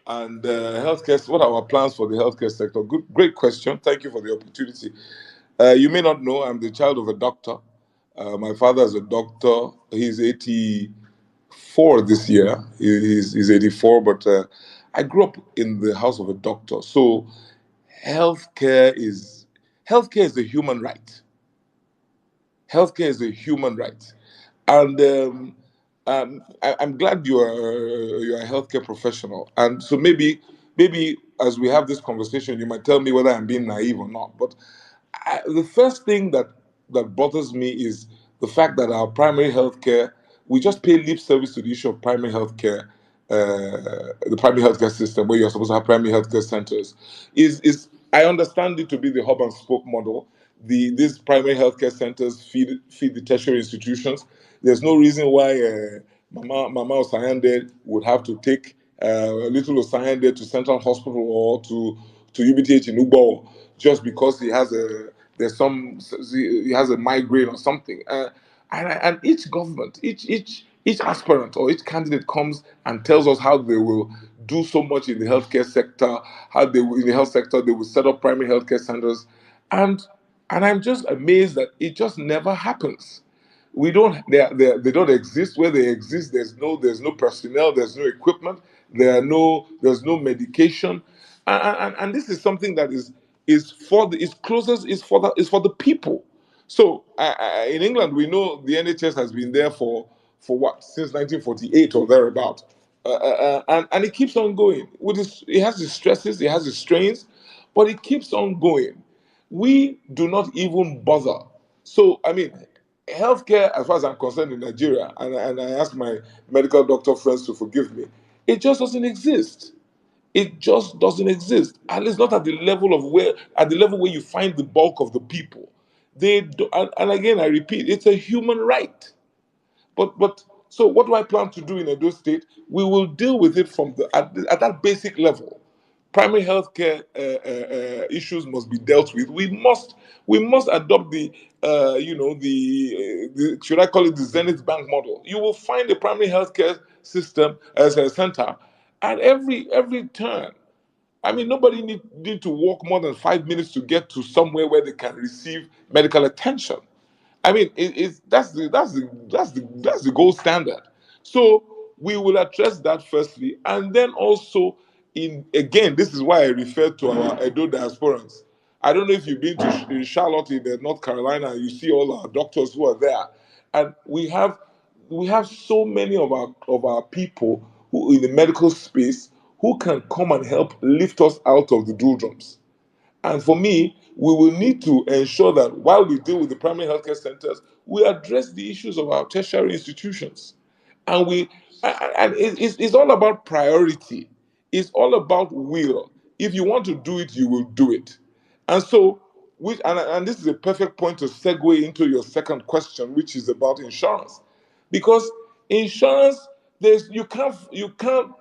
A: and healthcare. What are our plans for the healthcare sector? Good, great question. Thank you for the opportunity. You may not know I'm the child of a doctor. My father is a doctor. He's 84 this year. He's 84, but I grew up in the house of a doctor. So healthcare is healthcare is a human right. Healthcare is a human right, and I'm glad you're a healthcare professional, and so maybe as we have this conversation, you might tell me whether I'm being naive or not. But the first thing that bothers me is the fact that our primary health care, we just pay lip service to the issue of primary health care, the primary healthcare system, where you're supposed to have primary healthcare centers. Is I understand it to be the hub and spoke model. These primary healthcare centers feed the tertiary institutions. There's no reason why Mama Osayande would have to take little Osayande to Central Hospital or to UBTH in Ugbo just because he has a migraine or something. And each government, each aspirant or each candidate comes and tells us how they will do so much in the healthcare sector, how they will, in the health sector they will set up primary healthcare centers, and I'm just amazed that it just never happens. We don't they don't exist. Where they exist, there's no personnel, there's no equipment, there's no medication, and this is something that is for the is closest is for the people. So in England, we know the NHS has been there for what, since 1948 or thereabout, and it keeps on going. It has its stresses, it has its strains, but it keeps on going. We do not even bother. So I mean, healthcare, as far as I'm concerned in Nigeria, and I ask my medical doctor friends to forgive me, it just doesn't exist. It just doesn't exist. At least not at the level where you find the bulk of the people. They do, and again, I repeat, it's a human right. But so what do I plan to do in Edo State? We will deal with it at that basic level. Primary healthcare issues must be dealt with. We must adopt the should I call it the Zenith Bank model? You will find a primary healthcare system as a center at every turn. I mean, nobody need to walk more than 5 minutes to get to somewhere where they can receive medical attention. I mean, that's the gold standard. So we will address that firstly, and then also in again, this is why I refer to our Edo diasporans. I don't know if you've been to Charlotte in North Carolina, and you see all our doctors who are there, and we have so many of our people who in the medical space who can come and help lift us out of the doldrums. And for me, we will need to ensure that while we deal with the primary healthcare centers, we address the issues of our tertiary institutions. And it's all about priority. It's all about will. If you want to do it, you will do it. And so, and this is a perfect point to segue into your second question, which is about insurance, because insurance, you can't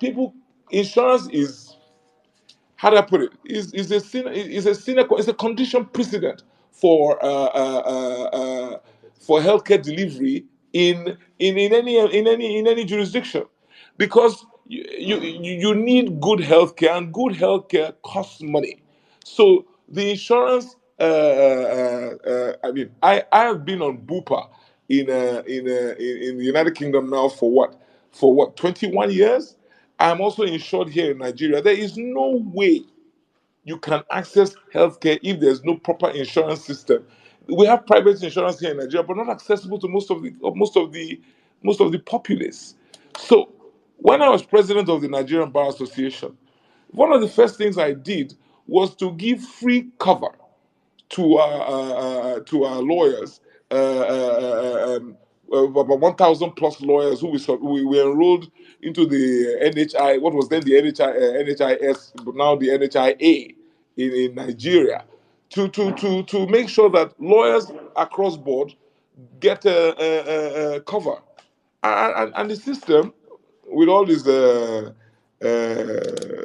A: people insurance is, how do I put it? Is a condition precedent for healthcare delivery in any jurisdiction, because you need good healthcare, and good healthcare costs money. So the insurance, I mean, I have been on Bupa in the United Kingdom now for what 21 years. I'm also insured here in Nigeria. There is no way you can access healthcare if there's no proper insurance system. We have private insurance here in Nigeria, but not accessible to most of the populace. So when I was president of the Nigerian Bar Association, one of the first things I did was to give free cover to our lawyers, about 1,000 plus lawyers who we enrolled into the NHI, what was then the NHIS, but now the NHIA in Nigeria, to make sure that lawyers across board get a cover, and the system with all these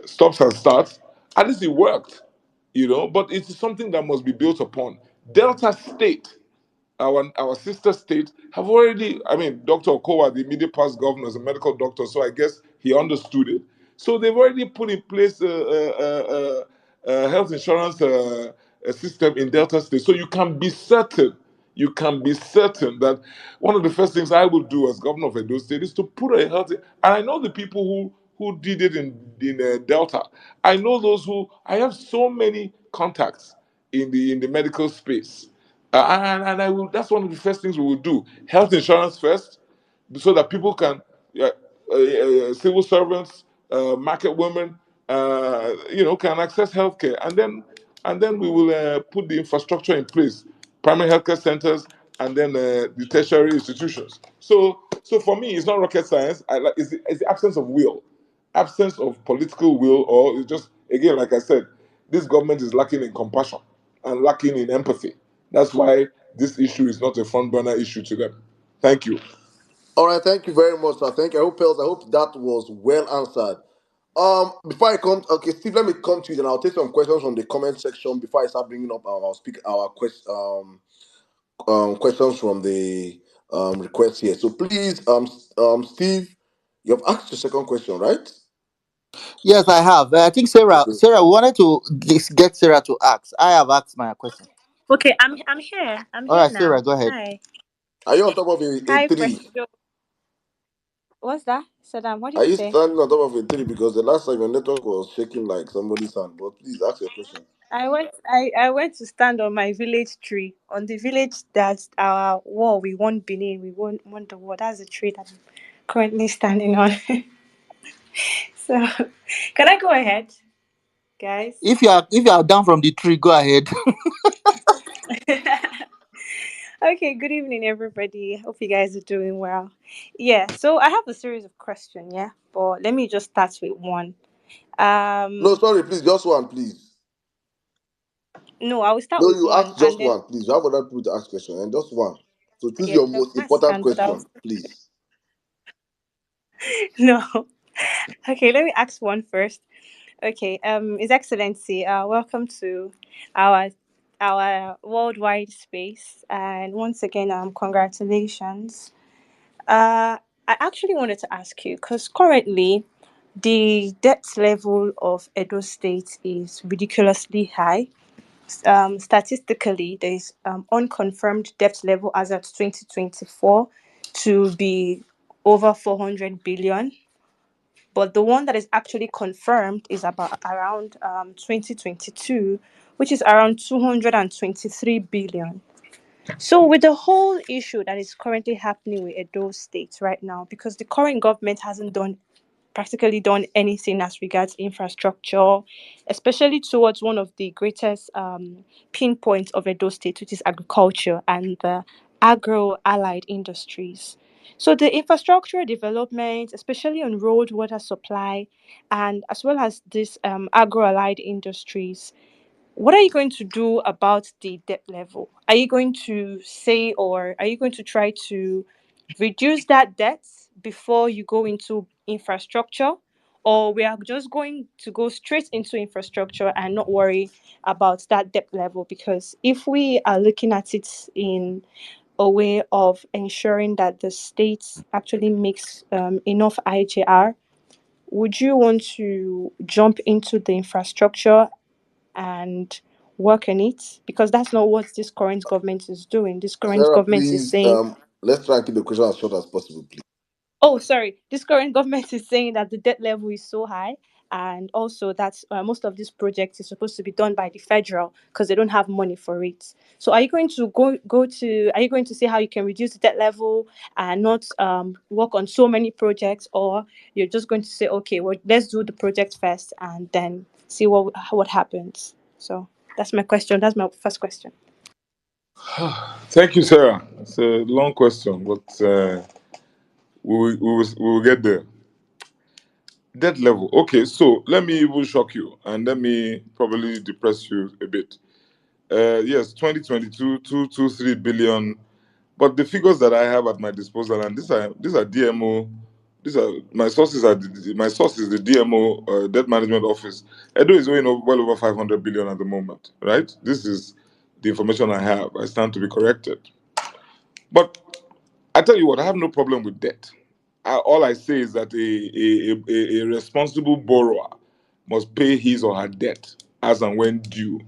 A: stops and starts, at least it worked, but it is something that must be built upon. Delta State, our sister state, have already, I mean, Dr. Okowa, the immediate past governor, is a medical doctor, so I guess he understood it. So they've already put in place a health insurance system in Delta State. So you can be certain that one of the first things I will do as governor of Edo State is to put a health. And I know the people who did it in Delta. I know those who I have so many contacts in the medical space, and I will. That's one of the first things we will do. Health insurance first, so that people can, civil servants, market women, can access healthcare, and then we will put the infrastructure in place, primary healthcare centers, and then the tertiary institutions. So for me, it's not rocket science. It's the absence of will, absence of political will, or it's just, again, like I said, this government is lacking in compassion and lacking in empathy. That's why this issue is not a front burner issue to them. Thank you.
C: All right, thank you very much, sir. Thank you. I hope that was well answered. Before I come, okay, Steve, let me come to you. Then I'll take some questions from the comment section before I start bringing up our questions from the request here. So please, Steve, you have asked your second question, right?
B: Yes, I have. I think Sarah.
C: Okay.
B: Sarah, we wanted to get Sarah to ask. I have asked my question.
H: Okay, I'm here. I'm
B: All
H: here
B: right, Sarah,
H: now.
B: go ahead.
H: Hi.
C: Are you on top of a
H: Hi,
C: tree?
H: President. What's that? Saddam, what did
C: Are
H: you
C: you
H: say?
C: standing on top of a tree? Because the last time your network was shaking like somebody's hand. But please ask your question.
H: I went to stand on my village tree. On the village that's our wall. We won Benin. We won the war. That's the tree that I'm currently standing on. So can I go ahead, guys?
B: If you are down from the tree, go ahead.
H: Okay, good evening everybody. Hope you guys are doing well. Yeah, so I have a series of questions, yeah. But let me just start with one.
C: No,
H: Um
C: sorry, please, just one, please.
H: no, I will start
C: No,
H: with
C: you
H: one
C: ask
H: and
C: just
H: then
C: one, please. You have other people to ask question, and just one. So choose
H: yeah,
C: your
H: I'll
C: most
H: ask
C: important
H: and but I'll
C: question, please.
H: no. Okay, let me ask one first. Okay, His Excellency, welcome to our worldwide space, and once again, congratulations. I actually wanted to ask you because currently the debt level of Edo State is ridiculously high. Statistically, there is unconfirmed debt level as at 2024 to be over 400 billion, but the one that is actually confirmed is about around 2022, which is around 223 billion. So, with the whole issue that is currently happening with Edo State right now, because the current government hasn't done practically done anything as regards infrastructure, especially towards one of the greatest pinpoints of Edo State, which is agriculture and the agro-allied industries. So the infrastructure development, especially on road, water supply, and as well as this agro-allied industries, what are you going to do about the debt level? Are you going to say, or are you going to try to reduce that debt before you go into infrastructure? Or we are just going to go straight into infrastructure and not worry about that debt level? Because if we are looking at it in a way of ensuring that the state actually makes enough IJR, would you want to jump into the infrastructure and work on it? Because that's not what this current government is doing. This current
C: Sarah,
H: government is
C: please,
H: saying,
C: let's try and keep the question as short as possible, please.
H: oh, sorry, this current government is saying that the debt level is so high, and also that most of these projects is supposed to be done by the federal because they don't have money for it. So, are you going to go to? Are you going to see how you can reduce the debt level and not work on so many projects, or you're just going to say, okay, well, let's do the project first and then see what happens? So that's my question. That's my first question.
A: Thank you, Sarah. It's a long question, but we will get there. Debt level. Okay, so let me even shock you and let me probably depress you a bit. Yes, 2022, 223 billion. But the figures that I have at my disposal, and these are DMO, these are my sources my source is the DMO Debt Management Office. Edo is owing well over 500 billion at the moment, right? This is the information I have. I stand to be corrected. But I tell you what, I have no problem with debt. All I say is that a responsible borrower must pay his or her debt as and when due.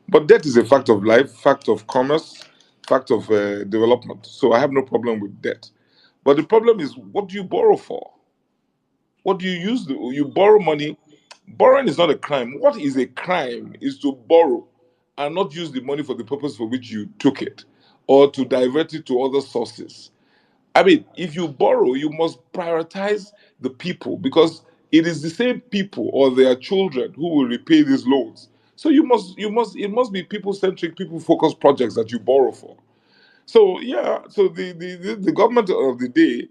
A: But debt is a fact of life, fact of commerce, fact of development. So I have no problem with debt. But the problem is, what do you borrow for? What do you use? You borrow money. Borrowing is not a crime. What is a crime is to borrow and not use the money for the purpose for which you took it, or to divert it to other sources. I mean, if you borrow, you must prioritize the people, because it is the same people or their children who will repay these loans. So it must be people-centric, people-focused projects that you borrow for. So yeah, so the government of the day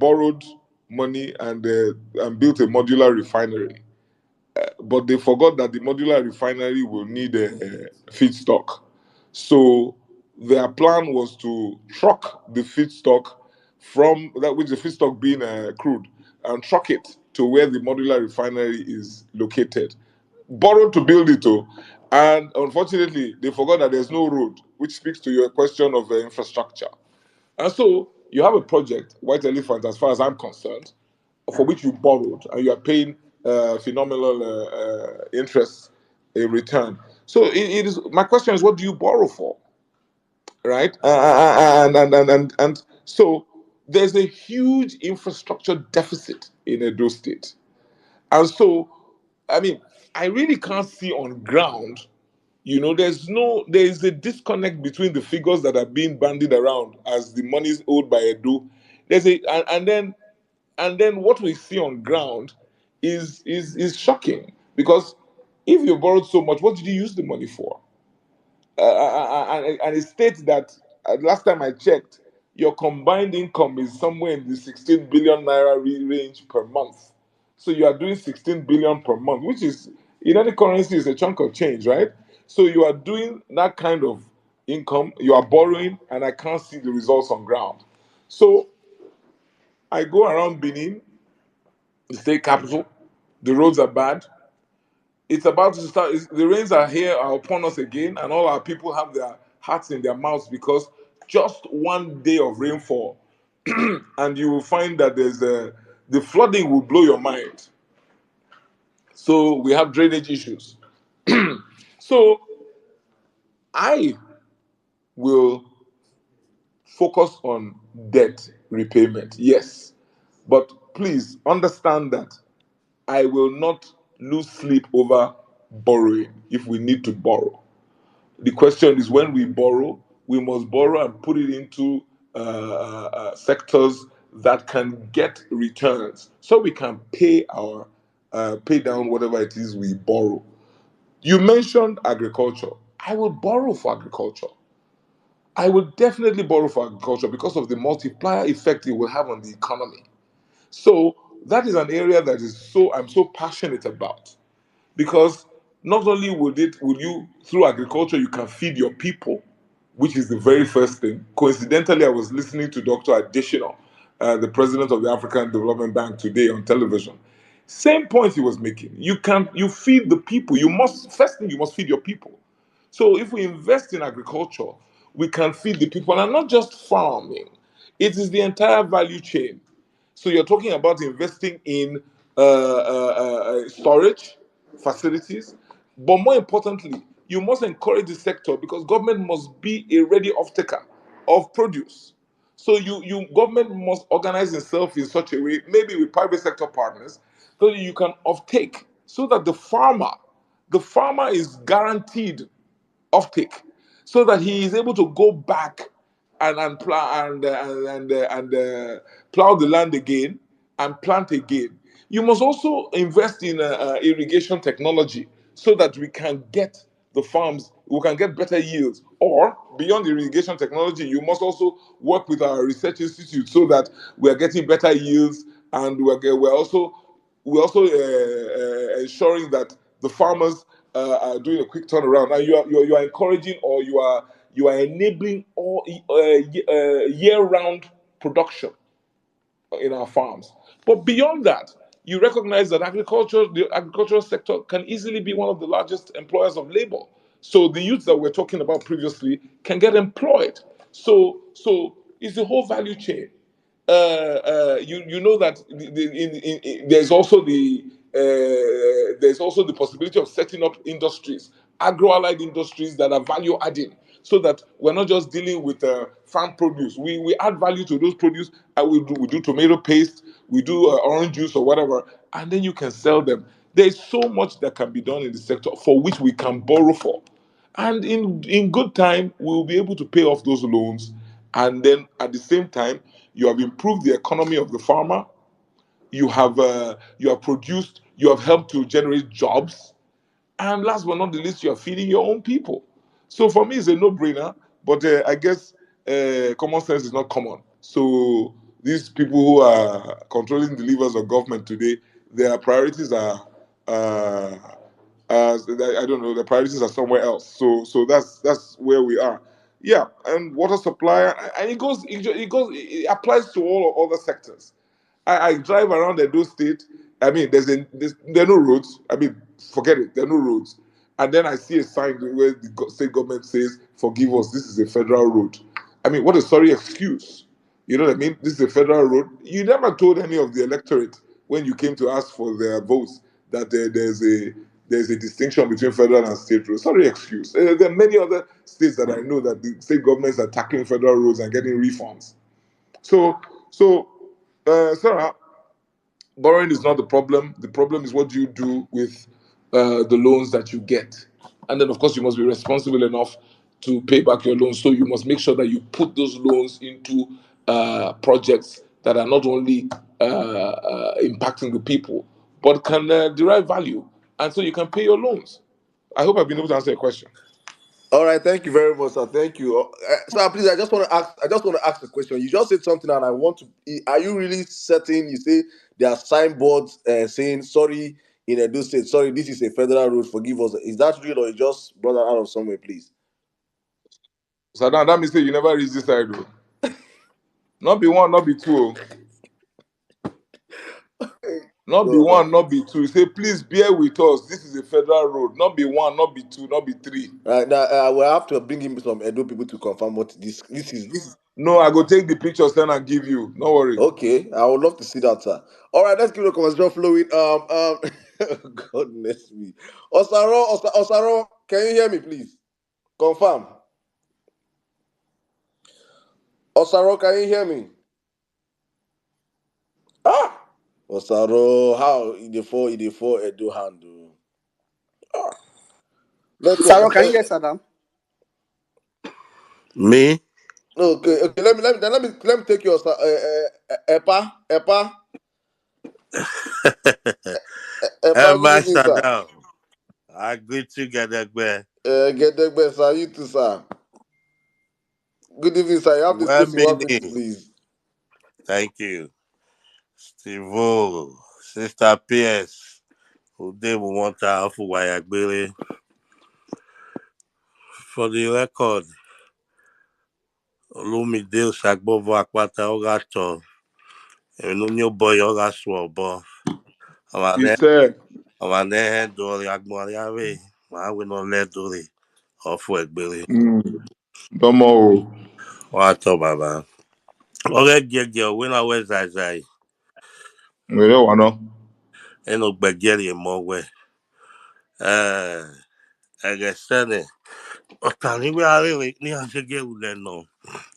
A: borrowed money and built a modular refinery, but they forgot that the modular refinery will need a feedstock. So their plan was to truck the feedstock from that, which the feedstock being crude, and truck it to where the modular refinery is located. Borrowed to build it, oh, and unfortunately, they forgot that there's no road, which speaks to your question of infrastructure. And so you have a project, White Elephant, as far as I'm concerned, for which you borrowed and you are paying phenomenal interest in return. So it is. My question is, what do you borrow for, right? And so there's a huge infrastructure deficit in Edo State, and so I mean, I really can't see on ground. There is a disconnect between the figures that are being bandied around as the monies owed by Edo. There's a and then what we see on ground is shocking, because if you borrowed so much, what did you use the money for? And it states that last time I checked, your combined income is somewhere in the 16 billion naira range per month. So you are doing 16 billion per month, which is in any currency is a chunk of change, right? So you are doing that kind of income, you are borrowing, and I can't see the results on ground. So I go around Benin, the state capital. The roads are bad. It's about to start. The rains are here, are upon us again, and all our people have their hearts in their mouths because just one day of rainfall, and you will find that the flooding will blow your mind. So we have drainage issues. So I will focus on debt repayment, yes, but please understand that I will not lose sleep over borrowing if we need to borrow. The question is, when we borrow, we must borrow and put it into sectors that can get returns, so we can pay down whatever it is we borrow. You mentioned agriculture. I will borrow for agriculture. I will definitely borrow for agriculture because of the multiplier effect it will have on the economy. So that is an area that is so I'm so passionate about, because not only will you, through agriculture, you can feed your people, which is the very first thing. Coincidentally, I was listening to Dr. Additional, the president of the African Development Bank, today on television. Same point he was making. You feed the people. You must First thing, you must feed your people. So if we invest in agriculture, we can feed the people, and not just farming. It is the entire value chain. So you're talking about investing in storage facilities, but more importantly, you must encourage the sector, because government must be a ready off-taker of produce. So government must organize itself in such a way, maybe with private sector partners, so that you can offtake, so that the farmer is guaranteed offtake, so that he is able to go back and plow and plow the land again and plant again. You must also invest in irrigation technology, so that we can get better yields. Or beyond irrigation technology, you must also work with our research institute, so that we are getting better yields, and we're also ensuring that the farmers are doing a quick turnaround. And you are encouraging, or you are enabling all year-round production in our farms. But beyond that, you recognize that the agricultural sector can easily be one of the largest employers of labor. So the youth that we're talking about previously can get employed. So it's the whole value chain. You know that there's also the possibility of setting up industries, agro-allied industries that are value adding, so that we're not just dealing with farm produce. We add value to those produce, and we do tomato paste, we do orange juice or whatever, and then you can sell them. There's so much that can be done in the sector for which we can borrow for, and in good time we will be able to pay off those loans, and then at the same time you have improved the economy of the farmer, you have produced, you have helped to generate jobs, and last but not the least, you are feeding your own people. So for me, it's a no-brainer. But I guess common sense is not common. So these people who are controlling the levers of government today, their priorities are, uh, I don't know, their priorities are somewhere else. So that's where we are. Yeah, and water supply, and it applies to all other sectors. I drive around Edo State. I mean, there are no roads. I mean, forget it. There are no roads. And then I see a sign where the state government says, "Forgive us, this is a federal road." I mean, what a sorry excuse. You know what I mean? This is a federal road. You never told any of the electorate when you came to ask for their votes that there's a distinction between federal and state roads. Sorry excuse. There are many other states that I know that the state governments are tackling federal roads and getting refunds. So, so, Sarah, borrowing is not the problem. The problem is what do you do with the loans that you get, and then of course you must be responsible enough to pay back your loans. So you must make sure that you put those loans into projects that are not only impacting the people but can derive value, and so you can pay your loans. I hope I've been able to answer your question.
C: All right, thank you very much, sir. Thank you. Sir, please, I just want to ask. I just want to ask a question. You just said something, and I want to. Are you really certain? You say there are signboards saying "Sorry" in Edo State. Sorry, this is a federal road. Forgive us. Is that real, or you just brought that out of somewhere, please?
A: So that means that you never reach this side road. Not be one, not be two. Oh. Not be
C: No.
A: one, not be two. Say, please bear with us. This is a federal road. Not be one, not be two, not be three.
C: Right now, we'll have to bring in some Edo people to confirm what this is.
A: No, I go take the pictures then and give you. No worry.
C: Okay, I would love to see that, sir. All right, let's give the conversation flowing. Goodness me, Osaro, can you hear me, please? Confirm. Osaro, can you hear me? Ah, Osaro, how in the four Edo handle? Ah, network.
E: Sarah, can you hear Saddam?
I: Me?
C: Okay, okay. Let me take your Epa. Good evening,
I: Master
C: sir.
I: down. I greet you, Gadagbe.
C: Get the best, sir. You too, sir. Good evening, sir. You have the
I: Well,
C: space in 1 minute,
I: meaning.
C: please.
I: Thank you. Steve, Sister PS. Today we want to have Wayagbele. For the record, Olumide Osaigbovo Akpata Ogato. Enunyo boy Ogaswobo.
A: You said,
I: Awane Dori Agmoriave. We no let Dori. Ofu Egbele.
A: don't know.
I: Wato Baba. Ore Gege, wina we Zazai.
A: We don't want to.
I: Eno Begeri Mowe. Eh. Egesene. Otaniwe are ni asege ule no.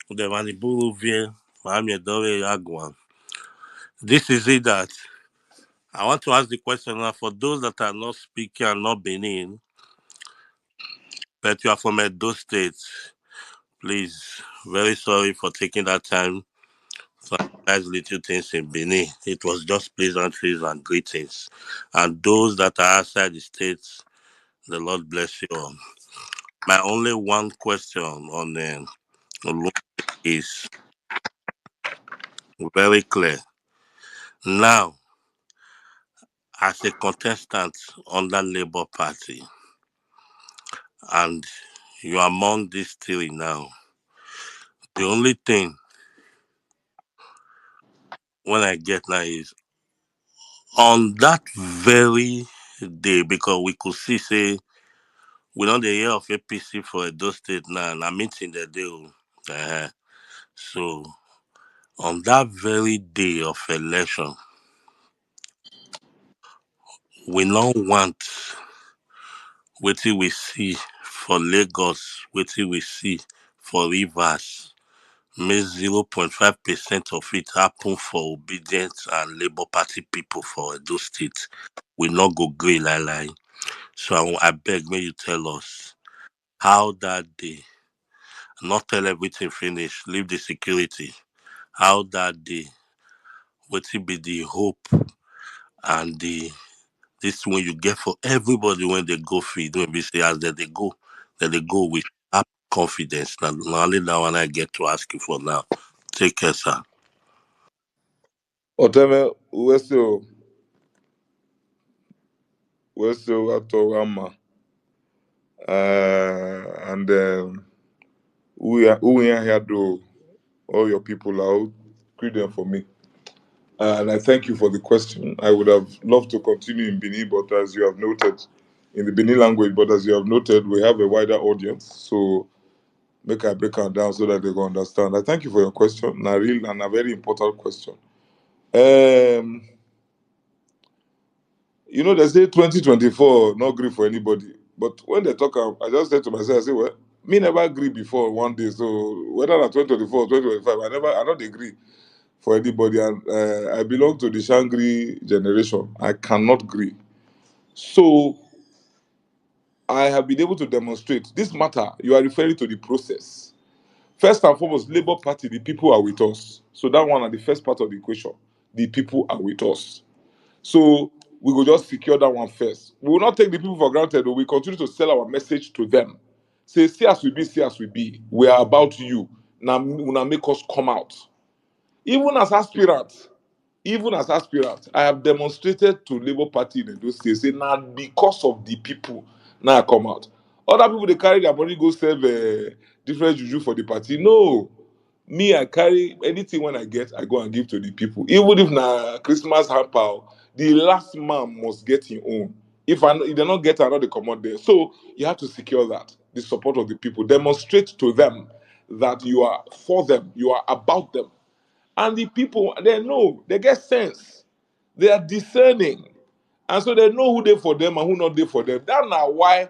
I: The maniburu vie. Mami Dori Agwan. This is it that I want to ask the question now for those that are not speaking and not Benin, but you are from Edo State. Please, very sorry for taking that time to analyze little things in Benin. It was just pleasantries and greetings. And those that are outside the states, the Lord bless you all. My only one question on Olumide is very clear. Now, as a contestant under Labour Party, and you're among these three now, the only thing when I get now is on that very day, because we could see, say, we know the year of APC for Edo State now, and I'm meeting the deal. So, on that very day of election, we don't want what we see for Lagos, what we see for Rivers. Make 0.5% of it happen for obedient and Labour Party people for Edo State. We not go grey lie. So I beg, may you tell us how that day, not tell everything finish, leave the security. How that day wetin be the hope and this one you get for everybody when they go feed. When we say as they go with that confidence. Now only that one I get to ask you for now. Take care, sir.
A: Oteme, we're still at Wama. And who are here do all your people out, greet them for me. And I thank you for the question. I would have loved to continue in Bini, but as you have noted, in the Bini language, but as you have noted, we have a wider audience. So make I break it down so that they can understand. I thank you for your question. A real and a very important question. Um, they say 2024, not agree for anybody. But when they talk, I just said to myself, I say, well, me never agree before one day. So whether at 2024 or 2025, I don't agree for anybody. And I belong to the Shangri generation. I cannot agree. So I have been able to demonstrate this matter. You are referring to the process. First and foremost, Labour Party, the people are with us. So that one are the first part of the equation. The people are with us. So we will just secure that one first. We will not take the people for granted. We continue to sell our message to them. Say, see as we be, see as we be. We are about you. Now make us come out. Even as aspirants, I have demonstrated to Labour Party in those states, say now because of the people, now I come out. Other people they carry their money go serve different juju for the party. No, me I carry anything when I get, I go and give to the people. Even if na Christmas hamper, the last man must get his own. If they not get another come out there, so you have to secure that the support of the people. Demonstrate to them that you are for them, you are about them. And the people, they know, they get sense. They are discerning. And so they know who they for them and who not they for them. That's now why,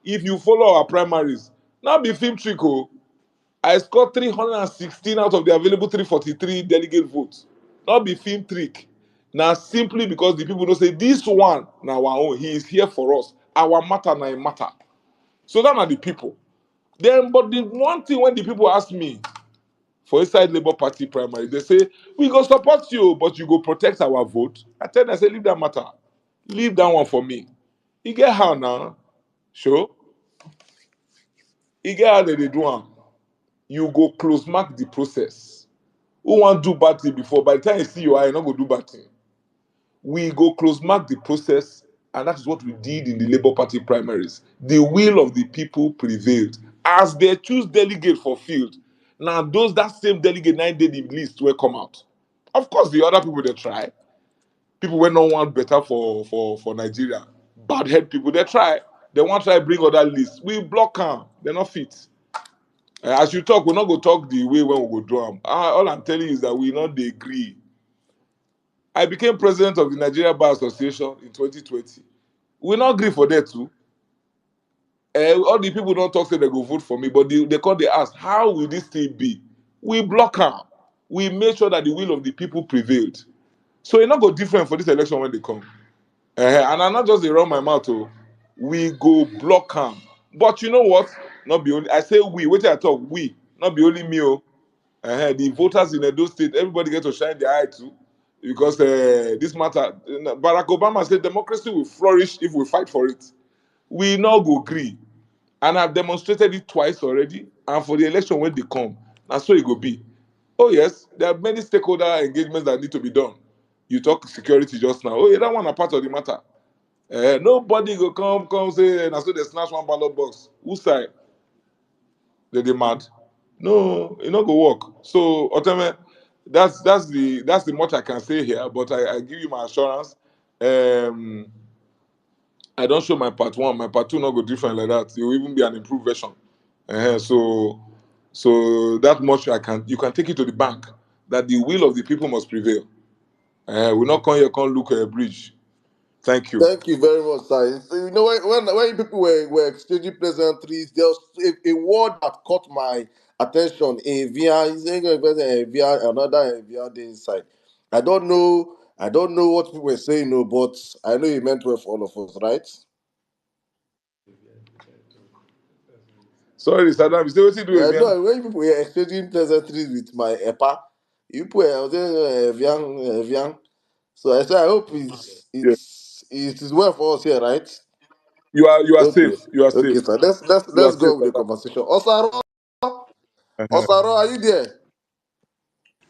A: if you follow our primaries, now be film trick. Oh, I scored 316 out of the available 343 delegate votes. Not be film trick. Now simply because the people don't say this one, now our own, he is here for us. Our matter now matter. So that are the people. Then, but the one thing when the people ask me, for inside Labour Party primary, they say, we go support you, but you go protect our vote. I tell them, I say, leave that matter. Leave that one for me. You get how now? Sure. You get how they do am. You go close mark the process. Who want do bad thing before? By the time you see your eye, you not go do bad thing. We go close mark the process, and that is what we did in the Labour Party primaries. The will of the people prevailed. As they choose delegate for field, now that same delegate 9 day the list will come out. Of course, the other people they try. People will not want better for Nigeria. Bad head people they try. They want to try bring other lists. We block them. They're not fit. As you talk, we're not going to talk the way when we go do them. All I'm telling you is that we not dey agree. I became president of the Nigeria Bar Association in 2020. We not agree for that too. All the people don't talk say they go vote for me, but they call they ask, how will this thing be? We block them. We made sure that the will of the people prevailed. So it not go different for this election when they come. And I'm not just dey run my mouth. Oh, we go block them. But you know what? Not be only I say we. Wait till I talk. We not be only me. Oh, the voters in Edo State, everybody get to shine their eye too, because this matter. Barack Obama said democracy will flourish if we fight for it. We now go agree, and I've demonstrated it twice already. And for the election when they come, and so it go be. Oh yes, there are many stakeholder engagements that need to be done. You talk security just now. Oh yeah, that one a part of the matter. Nobody go come say na so they snatch one ballot box. Who side? They mad? No, it not go work. So Oteme, that's the much I can say here. But I give you my assurance. Um, I don't show my part one. My part two not go different like that. It will even be an improved version. So that much you can take it to the bank that the will of the people must prevail. We not come here come look at a bridge. Thank you.
C: Thank you very much, sir. So, when people were exchanging pleasantries, there was a word that caught my attention. Via another via the inside. I don't know what people were saying, no, but I know you meant well for all of us, right?
A: Sorry, Saddam. You say what you do again?
C: No, when people were exchanging pleasantries with my EPA, You put Evian. So I said, I hope
A: Yeah.
C: it is well for us here, right?
A: You are
C: Okay.
A: safe. You are
C: Okay,
A: safe.
C: sir. Let's let's
A: You are
C: let's
A: safe,
C: go with the
A: Baba.
C: conversation. Osaro,
A: Uh-huh.
C: Osaro, are you there?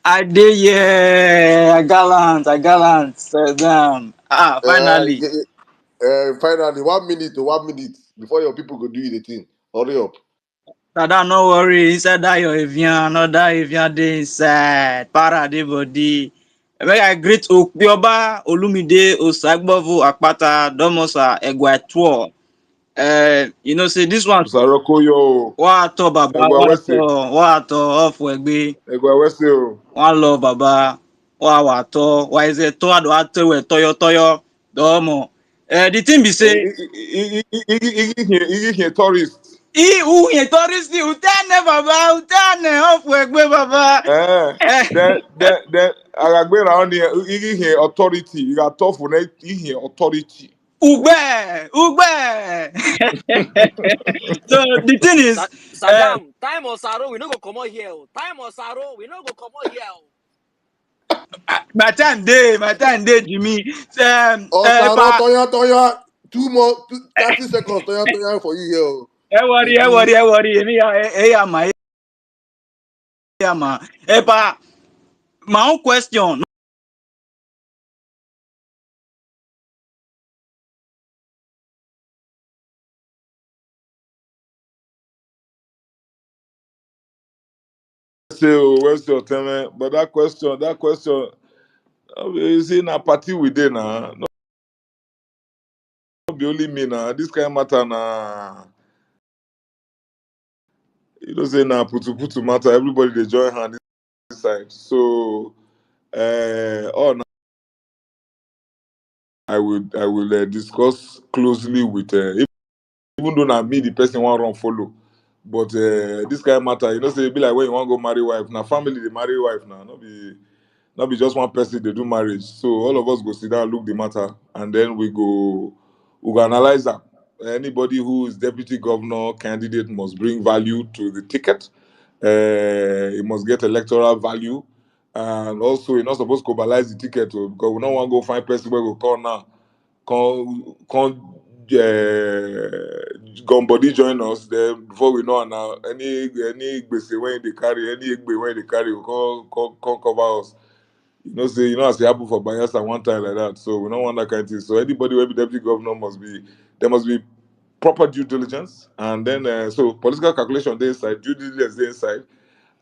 J: I did, yeah. I gallant. Sit down.
C: Uh,
J: Finally.
C: finally, 1 minute to 1 minute before your people go do you the thing. Hurry up.
J: Sada, no worry. Inside that your Evian, another Evian day inside. Para de body. When I greet Okpioba, Olumide Osaigbovo Akpata, Domosa, Egwatuo. Say this one.
A: Saroko yo.
J: What Baba,
A: Egwa Wese.
J: what off Wegbe.
A: Egwa Wese o.
J: One love Baba. What why is it to ado atewe toyo domo. The thing be say.
A: Igi tourist.
J: Iye tourist utane baba utane off Wegbe Baba.
A: Then Aragbera on the igi authority. You got tough for igi authority.
J: Ugbe. So the thing is,
K: Saddam, time Osaro, we no go come out here. Time Osaro, we no go come out here.
J: my time day, Jimmy.
C: Osaro,
J: Pa,
C: Toya. 30 seconds, Toya for you here. Maybe.
J: ẹ worry. Ẹ pa, my own question.
A: Say, where's your time? But that question, you see, na party within na. Not be only me na. This kind of matter na. You know, say na putu matter. Everybody they join hand this side. So, oh, I will discuss closely with even though na me the person want run follow. But this kind of matter, you know, say be like when you want go marry wife. Now family they marry wife now, not be just one person they do marriage. So all of us go sit down, look the matter, and then we go analyze that. Anybody who is deputy governor candidate must bring value to the ticket. It must get electoral value, and also you're not supposed to globalize the ticket because we don't want to go find person where we call now. Come Gumbody join us. Then before we know now, any gbese when they carry, any egbe when they carry, will come cover us. As it happened for Bayelsa one time like that. So we don't want that kind of thing. So anybody who be deputy governor there must be proper due diligence, and then so political calculation they inside, due diligence they inside,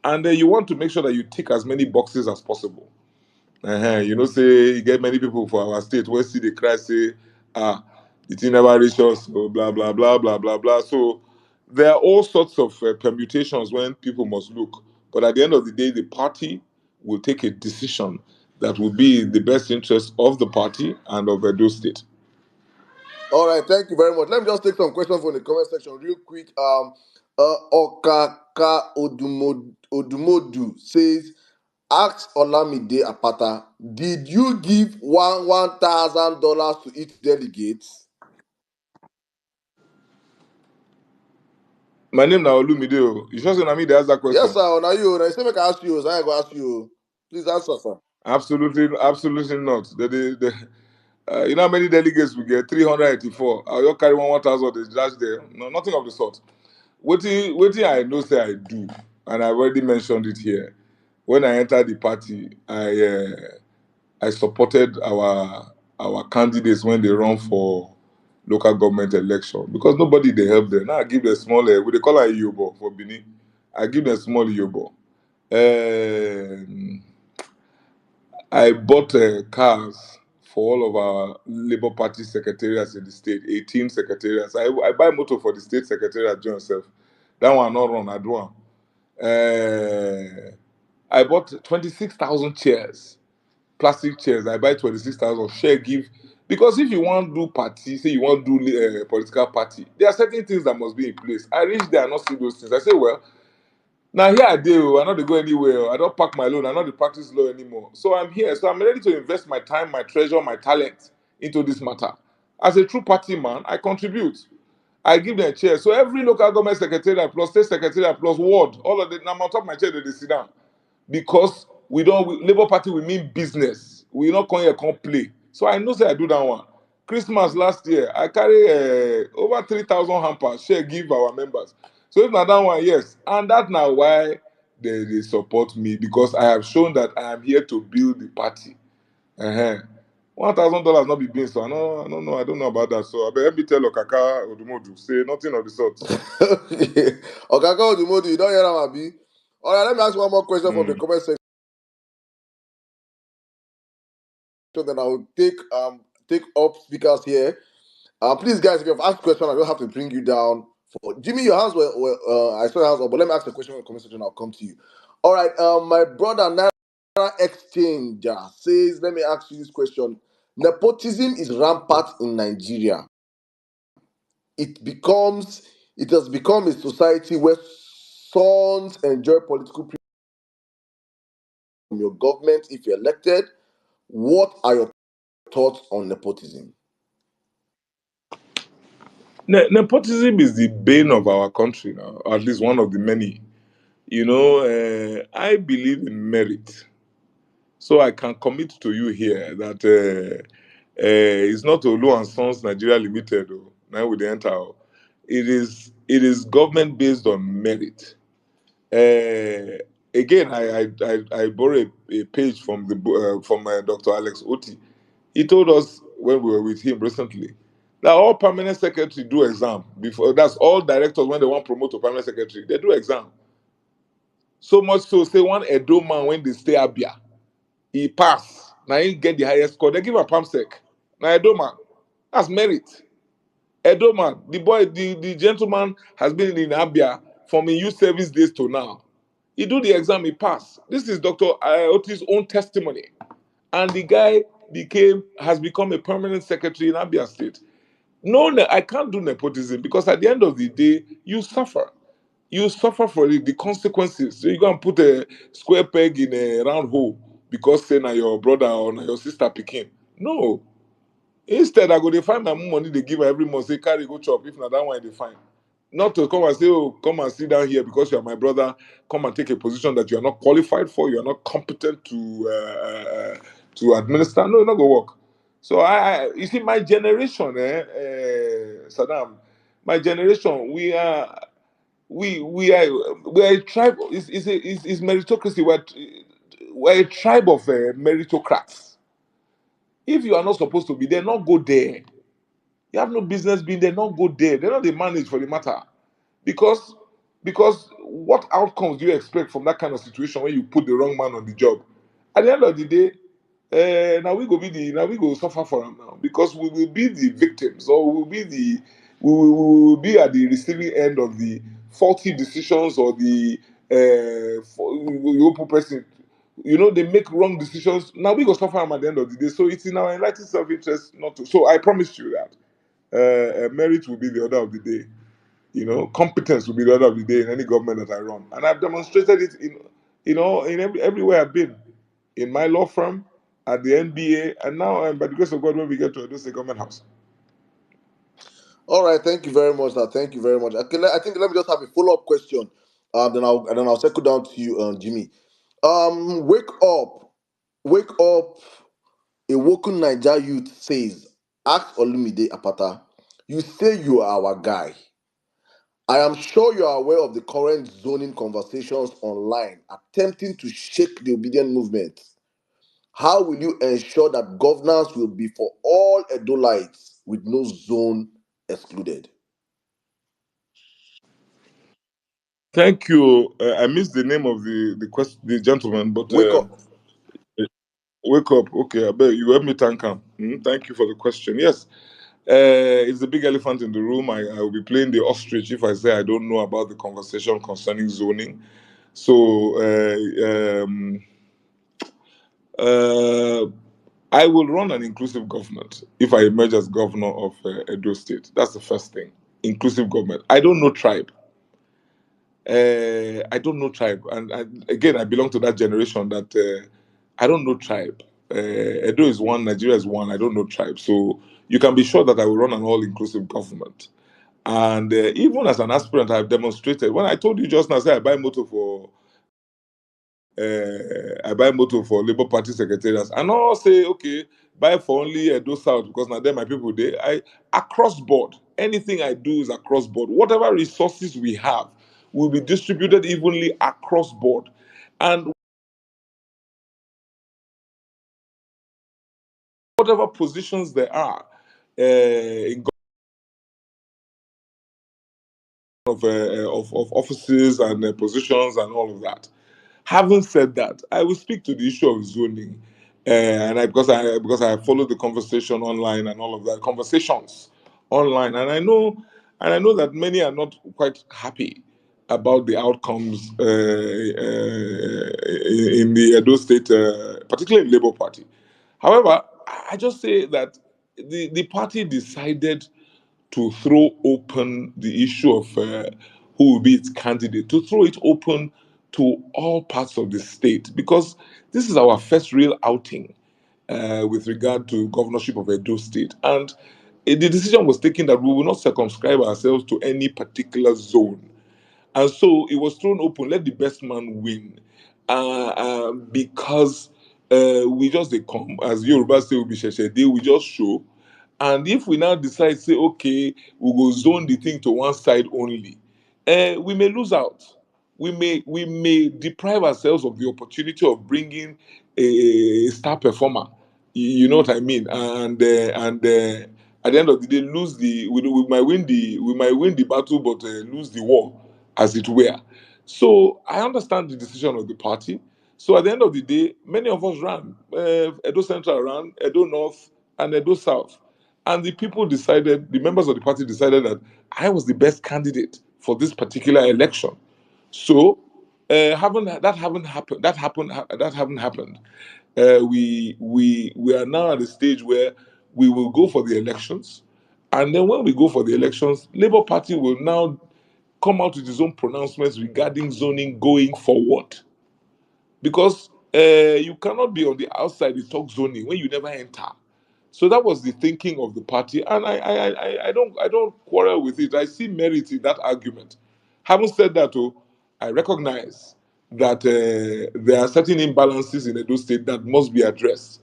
A: and then you want to make sure that you tick as many boxes as possible. Say you get many people for our state where see the cry say, the thing never reach us, so blah blah blah blah blah blah. So there are all sorts of permutations when people must look, but at the end of the day, the party will take a decision that will be in the best interest of the party and of Edo State.
C: All right, thank you very much. Let me just take some questions from the comment section real quick. Okaka Odumodu says, ask Olamide Apata, did you give $1,000 to each delegate?
A: My name now Olumide. You sure say na me they ask that
C: Yes,
A: question?
C: sir. Now you. Now you say make I ask you. So I go ask you. Please answer, sir.
A: Absolutely not. You know how many delegates we get? 384. I will carry 1,000. They dash there. No, nothing of the sort. Waiting, I know say I do, and I've already mentioned it here. When I entered the party, I supported our candidates when they run for local government election because nobody they help them. Now I give them small. We they call it Yobo for Bini. I give them small Yobo. I bought cars for all of our Labour Party secretariats in the state, 18 secretariats. I buy motor for the state secretariat join self. That one not run, I do one. I bought 26,000 chairs, plastic chairs. I buy 26,000, share give. Because if you want to do party, say you want to do political party, there are certain things that must be in place. I reach there and not see those things. I say, well, now here I do. I not to go anywhere. I don't pack my loan. I not to practice law anymore. So I'm here. So I'm ready to invest my time, my treasure, my talent into this matter. As a true party man, I contribute. I give them a chair. So every local government secretariat plus state secretariat plus ward, all of them, I'm on top of my chair, they sit down. Because Labour Party we mean business. We not come here come play. So I know say I do that one. Christmas last year, I carry over 3,000 hampers share give our members. So if not that one, yes, and that now why they support me, because I have shown that I am here to build the party. Uh-huh. $1,000 not be being, so I don't know about that. So I better be tell Okaka Odumodu say nothing of the sort.
C: Okay. Okaka Odumodu, you don't hear him, Abi. All right, let me ask one more question from the
A: Mm.
C: comment section. Then I will take up speakers here. Please, guys, if you have asked a question, I don't have to bring you down. For Jimmy, your hands were I saw your hands up, but let me ask a question in the comment section. I'll come to you. All right. My brother Naira Exchanger says, let me ask you this question. Nepotism is rampant in Nigeria. It has become a society where sons enjoy political privilege from your government if you're elected. What are your thoughts on nepotism?
A: Nepotism is the bane of our country now, at least one of the many. I believe in merit. So I can commit to you here that it's not Olu and Sons Nigeria Limited, now with the enter. It is government based on merit. Again, I borrow a page from from Dr. Alex Oti. He told us when we were with him recently that all permanent secretary do exam before. That's all directors when they want to promote a permanent secretary, they do exam. So much so, say one Edo man when they stay Abia, he pass. Now he get the highest score. They give a palm sec. Now Edo man, that's merit. Edo man, the boy, the gentleman has been in Abia from in youth service days to now. He do the exam, he pass. This is Dr. Oti's own testimony. And the guy has become a permanent secretary in Abia State. No, I can't do nepotism because at the end of the day, you suffer. You suffer for the consequences. So you go and put a square peg in a round hole because say na your brother or na your sister picking. No. Instead, I go dey find my money they give her every month, say carry go chop. If not that one they find. Not to come and say, oh, come and sit down here because you are my brother. Come and take a position that you are not qualified for. You are not competent to administer. No, it's not gonna work. So you see, my generation, Saddam, my generation, we are a tribe. It's meritocracy. We're a tribe of meritocrats. If you are not supposed to be there, not go there. You have no business being there, not go there. They're not the manage for the matter. Because because what outcomes do you expect from that kind of situation when you put the wrong man on the job? At the end of the day, now we go suffer for them now because we will be the victims, or we will be at the receiving end of the faulty decisions, or the open person. They make wrong decisions. Now we go suffer am at the end of the day. So it's in our enlightened self-interest not to. So I promise you that merit will be the order of the day. Competence will be the order of the day in any government that I run, and I've demonstrated it in everywhere I've been, in my law firm, at the NBA, and now, by the grace of God, when we get to the government house.
C: All right, thank you very much. Thank you very much. Okay, I think let me just have a follow-up question. Then I'll circle down to you, Jimmy. Wake up. A woken Niger youth says, ask Olumide Apata, you say you are our guy. I am sure you are aware of the current zoning conversations online attempting to shake the obedient movement. How will you ensure that governance will be for all Edolites with no zone excluded?
A: Thank you. I missed the name of the gentleman, but
C: Wake up.
A: wake up. Okay, I bet you help me thank him. Thank you for the question. Yes, it's the big elephant in the room. I will be playing the ostrich if I say I don't know about the conversation concerning zoning. So uh, I will run an inclusive government if I emerge as governor of Edo State. That's the first thing. Inclusive government. I don't know tribe. I don't know tribe, and again, I belong to that generation that I don't know tribe. Edo is one, Nigeria is one. I don't know tribe, so you can be sure that I will run an all-inclusive government. And even as an aspirant, I've demonstrated. When I told you just now, say I buy motor for I buy motor for Labour Party secretariats, and I'll say, okay, buy for only Edo South because now there my people there. I across board, anything I do is across board. Whatever resources we have will be distributed evenly across board, and whatever positions there are in of offices and positions and all of that. Having said that, I will speak to the issue of zoning, and because I followed the conversation online and all of that conversations online, and I know that many are not quite happy about the outcomes in the Edo State, particularly Labour Party. However, I just say that the party decided to throw open the issue of who will be its candidate, to throw it open to all parts of the state, because this is our first real outing with regard to governorship of Edo State. And the decision was taken that we will not circumscribe ourselves to any particular zone. And so it was thrown open, let the best man win. Because we just they come, as Yoruba say, we just show. And if we now decide, say, okay, we will zone the thing to one side only, we may lose out. We may deprive ourselves of the opportunity of bringing a star performer. You know what I mean? And at the end of the day, lose the we might win the battle, but lose the war, as it were. So I understand the decision of the party. So at the end of the day, many of us ran. Edo Central ran, Edo North, and Edo South. And the people decided, the members of the party decided that I was the best candidate for this particular election. So, that haven't happened. We are now at a stage where we will go for the elections, and then when we go for the elections, Labour Party will now come out with its own pronouncements regarding zoning going forward, because you cannot be on the outside to talk zoning when you never enter. So that was the thinking of the party, and I don't quarrel with it. I see merit in that argument. Having said that, oh, I recognize that there are certain imbalances in Edo State that must be addressed,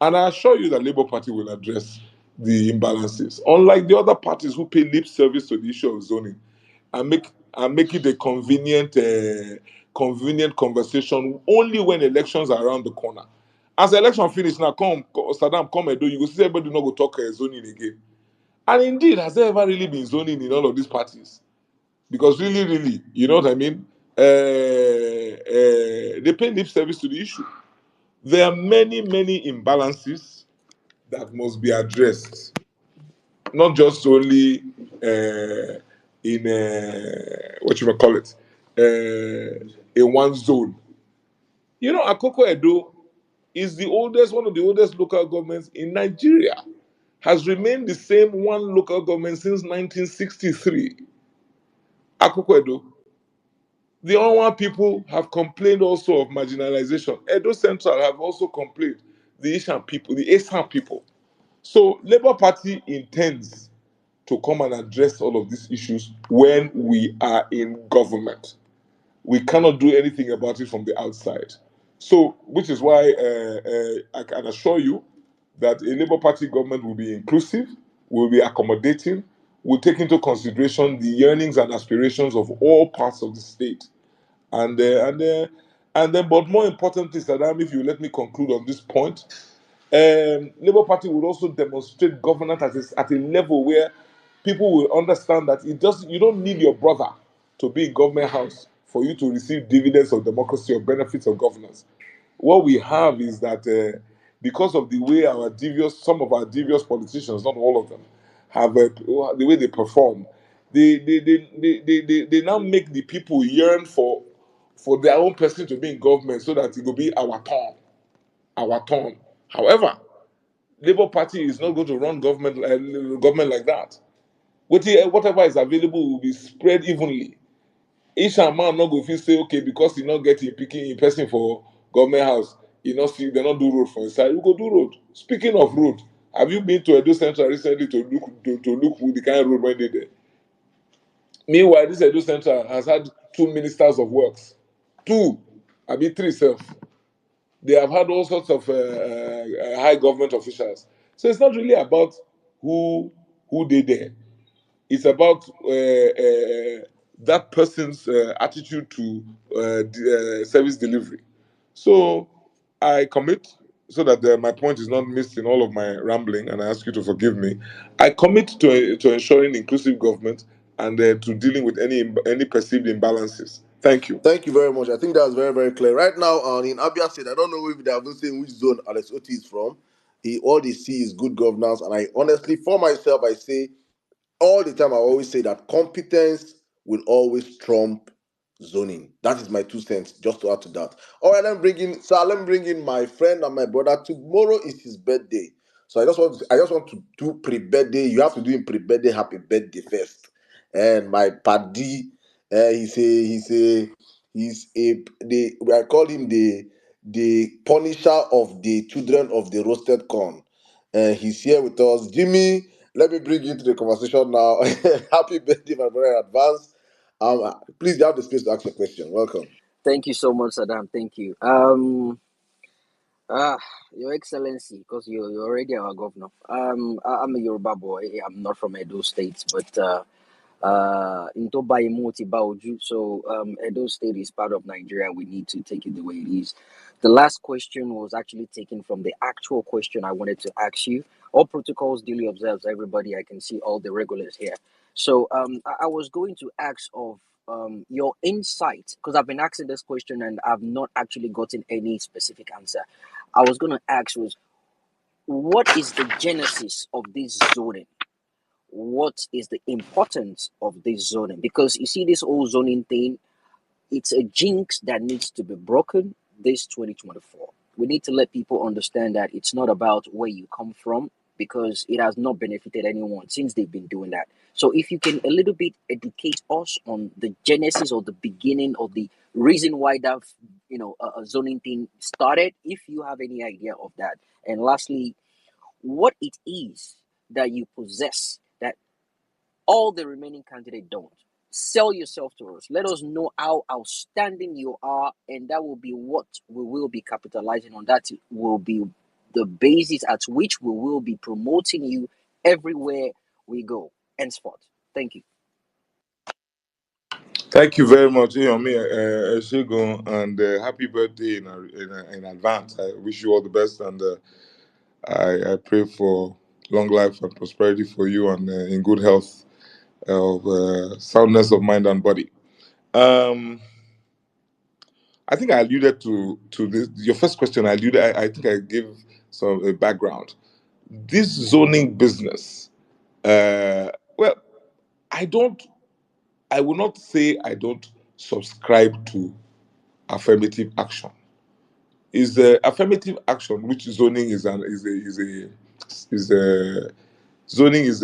A: and I assure you that Labour Party will address the imbalances. Unlike the other parties who pay lip service to the issue of zoning, and make it a convenient conversation only when elections are around the corner. As the election finish now, come Saddam, come Edo, you go see everybody not go talk zoning again. And indeed, has there ever really been zoning in all of these parties? Because really, you know what I mean? They pay lip service to the issue. There are many imbalances that must be addressed, not just only in what you may call it, in one zone. You know, Akoko Edo is one of the oldest local governments in Nigeria. Has remained the same one local government since 1963. Akoko Edo. The Onwa people have complained also of marginalization. Edo Central have also complained. The Ishan people, the Esan people. So Labour Party intends to come and address all of these issues when we are in government. We cannot do anything about it from the outside. So, which is why I can assure you that a Labour Party government will be inclusive, will be accommodating, will take into consideration the yearnings and aspirations of all parts of the state. And but more importantly, Saddam, if you let me conclude on this point, Labour Party would also demonstrate governance at a level where people will understand that you don't need your brother to be in government house for you to receive dividends of democracy or benefits of governance. What we have is that because of the way some of our devious politicians, not all of them, have the way they perform, they now make the people yearn for their own person to be in government so that it will be our turn. However, Labour Party is not going to run government like that. Whatever is available will be spread evenly. Each man not go fit say okay because he not get him picking in person for government house. He not see they not do road for inside. We go do road. Speaking of road, have you been to Edo Central recently to look who the kind of road when they there? Meanwhile, this Edo Central has had two ministers of works, two, I mean, three self. They have had all sorts of high government officials. So it's not really about who they there. It's about that person's attitude to service delivery. So I commit so that my point is not missed in all of my rambling, and I ask you to forgive me. I commit to ensuring inclusive government and to dealing with any perceived imbalances. Thank you.
C: Thank you very much. I think that's very, very clear. Right now, in Abia State, I don't know if they have been saying which zone Alex Oti is from. All they see is good governance. And I honestly, for myself, I say all the time, I always say that competence will always trump zoning. That is my 2 cents, just to add to that. All right, let me bring in my friend and my brother. Tomorrow is his birthday. So I just want to do pre-birthday. You have to do him pre-birthday happy birthday first. And my paddy, I call him the punisher of the children of the roasted corn. He's here with us. Jimmy, let me bring you into the conversation now. Happy birthday, my brother, in advance. Please, you have the space to ask a question. Welcome.
K: Thank you so much, Saddam. Thank you. Your Excellency, because you're already our governor. I'm a Yoruba boy. I'm not from Edo State, but into Bayemoti Baoju. So Edo State is part of Nigeria. We need to take it the way it is. The last question was actually taken from the actual question I wanted to ask you. All protocols duly observed, everybody. I can see all the regulars here. So I was going to ask of your insight, because I've been asking this question and I've not actually gotten any specific answer. I was going to ask was, what is the genesis of this zoning? What is the importance of this zoning? Because you see, this whole zoning thing, it's a jinx that needs to be broken this 2024. We need to let people understand that it's not about where you come from, because it has not benefited anyone since they've been doing that. So if you can a little bit educate us on the genesis or the beginning of the reason why that zoning thing started, if you have any idea of that. And lastly, what it is that you possess that all the remaining candidates don't. Sell yourself to us. Let us know how outstanding you are, and that will be what we will be capitalizing on. That will be the basis at which we will be promoting you everywhere we go henceforth. Thank you.
A: Thank you very much, Yomi Eshegun, and happy birthday in advance. I wish you all the best, and I pray for long life and prosperity for you, and in good health, of soundness of mind and body. Um, I think I alluded to this. Your first question, I think I gave some background. This zoning business. Well, I don't. I will not say I don't subscribe to affirmative action. Is affirmative action, which zoning is a zoning is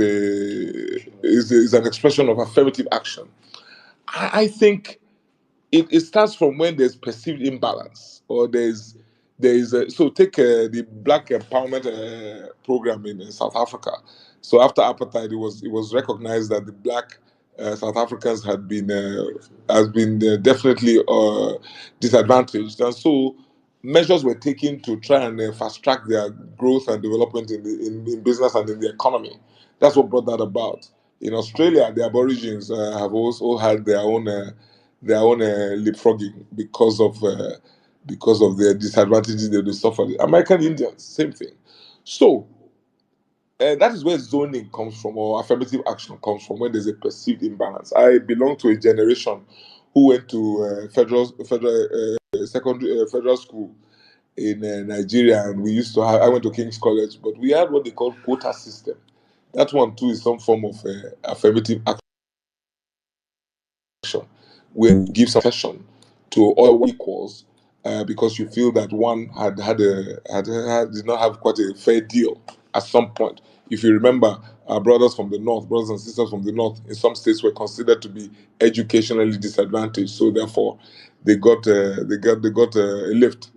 A: an expression of affirmative action. I think it starts from when there's perceived imbalance, or there is so take the black empowerment program in South Africa. So after apartheid, it was recognized that the black South Africans has been definitely disadvantaged, and so measures were taken to try and fast track their growth and development in business and in the economy. That's what brought that about. In Australia, the Aborigines have also had their own leapfrogging because of the disadvantages they suffered. American Indians, same thing. So that is where zoning comes from, or affirmative action comes from, when there's a perceived imbalance. I belong to a generation who went to federal secondary federal school in Nigeria, and we used to have. I went to King's College, but we had what they call quota system. That one too is some form of affirmative action, where you give some session to all equals, because you feel that one did not have quite a fair deal at some point. If you remember, our brothers and sisters from the north, in some states were considered to be educationally disadvantaged, so therefore they got a lift.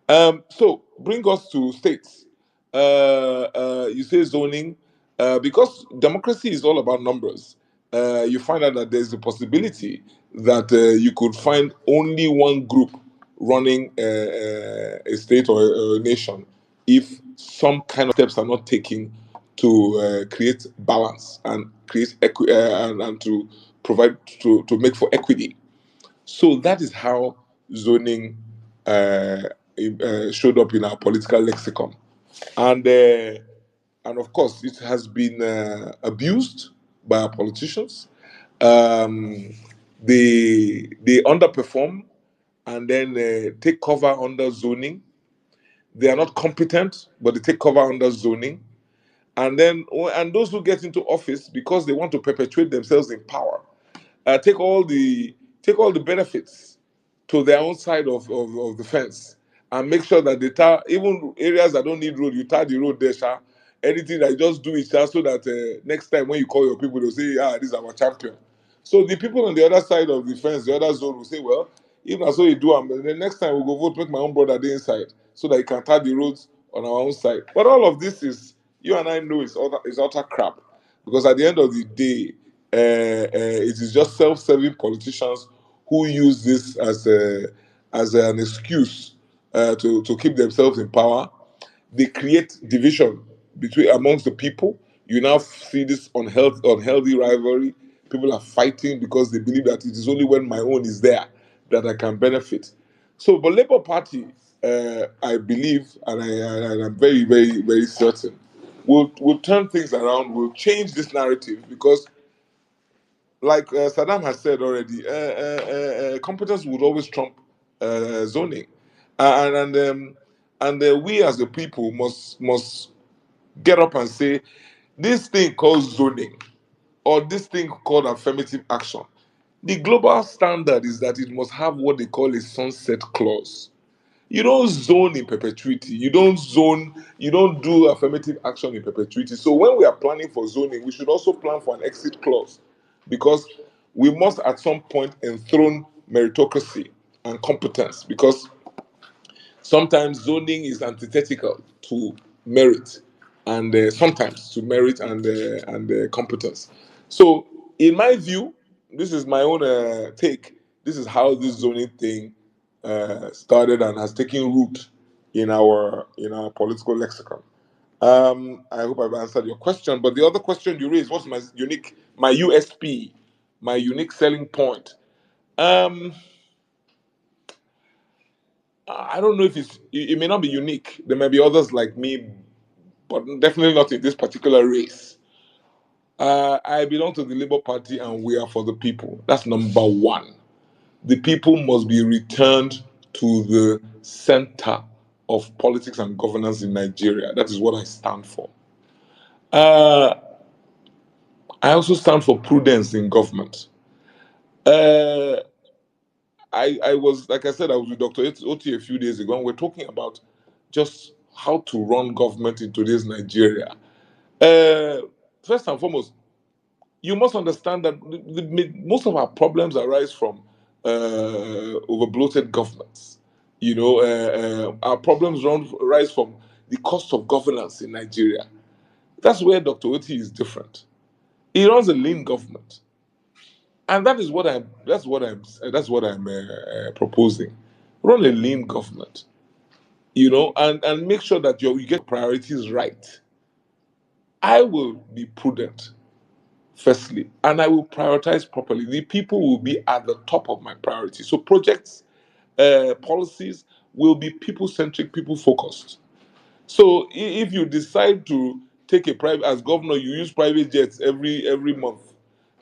A: So bring us to states. You say zoning, because democracy is all about numbers. You find out that there's a possibility that you could find only one group running a state or a nation if some kind of steps are not taken to create balance and create and to provide to make for equity. So that is how zoning showed up in our political lexicon, and of course it has been abused by our politicians. Um, they underperform and then take cover under zoning. They are not competent, but they take cover under zoning. And then, and those who get into office because they want to perpetuate themselves in power, take all the benefits to their own side of the fence and make sure that they tar even areas that don't need road, you tar the road there, sha. Anything that you just do it, sha, so that next time when you call your people, they'll say, ah, this is our champion. So the people on the other side of the fence, the other zone, will say, well, if that's what you do, the next time we'll go vote, make my own brother the inside so that he can tar the roads on our own side. But all of this is, you and I know, is utter crap, because at the end of the day, it is just self-serving politicians who use this as an excuse to keep themselves in power. They create division between amongst the people. You now see this unhealthy rivalry. People are fighting because they believe that it is only when my own is there that I can benefit. So, but Labour Party, I believe, and I'm very, very, very certain, will turn things around. Will change this narrative because, like Saddam has said already, competence would always trump zoning, and we as the people must get up and say this thing called zoning or this thing called affirmative action. The global standard is that it must have what they call a sunset clause. You don't zone in perpetuity. You don't do affirmative action in perpetuity. So when we are planning for zoning, we should also plan for an exit clause because we must at some point enthrone meritocracy and competence because sometimes zoning is antithetical to merit and sometimes to merit and competence. So in my view, this is my own take. This is how this zoning thing started and has taken root in our political lexicon. I hope I've answered your question. But the other question you raised, what's my USP, my unique selling point? Um, I don't know if it may not be unique. There may be others like me, but definitely not in this particular race. I belong to the Labour Party and we are for the people. That's number one. The people must be returned to the center of politics and governance in Nigeria. That is what I stand for. Uh, I also stand for prudence in government. Uh, I was, like I said, I was with Dr. Oti a few days ago, and we're talking about just how to run government in today's Nigeria. Uh, First and foremost, you must understand that most of our problems arise from over bloated governments. Our problems rise from the cost of governance in Nigeria. That's where Dr. Oti is different. He runs a lean government, and that's what I'm proposing. Run a lean government, and make sure that you get priorities right. I will be prudent firstly, and I will prioritize properly. The people will be at the top of my priority. So projects, policies will be people centric, people focused. So if you decide to take a private as governor, you use private jets every month,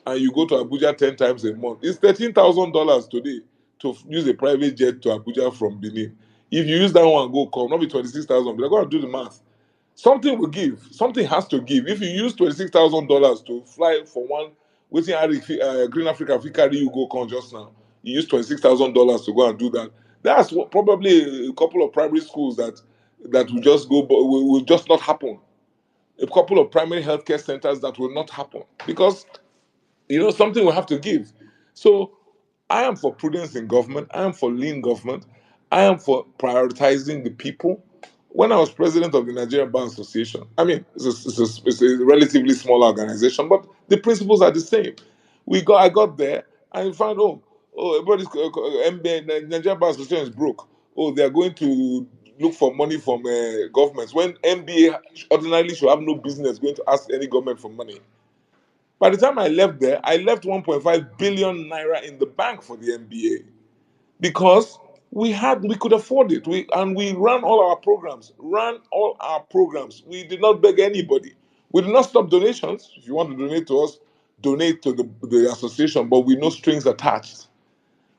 A: and you go to Abuja 10 times a month. It's $13,000 today to use a private jet to Abuja from Benin. If you use that one, go come, not be 26,000. But I gotta do the math. Something will give. Something has to give. If you use $26,000 to fly for one, waiting at Green Africa, if carry you go come just now, you use $26,000 to go and do that. That's what probably a couple of primary schools that will just go, but will just not happen. A couple of primary healthcare centers that will not happen because something will have to give. So I am for prudence in government. I am for lean government. I am for prioritizing the people. When I was president of the Nigerian Bar Association, I mean, it's a relatively small organization, but the principles are the same. I got there and found, Oh, everybody's MBA, Nigeria Bar Association is broke. Oh, they are going to look for money from governments when MBA ordinarily should have no business going to ask any government for money. By the time I left there, I left 1.5 billion naira in the bank for the MBA because we could afford it. We ran all our programs, We did not beg anybody. We did not stop donations. If you want to donate to us, donate to the association, but with no strings attached.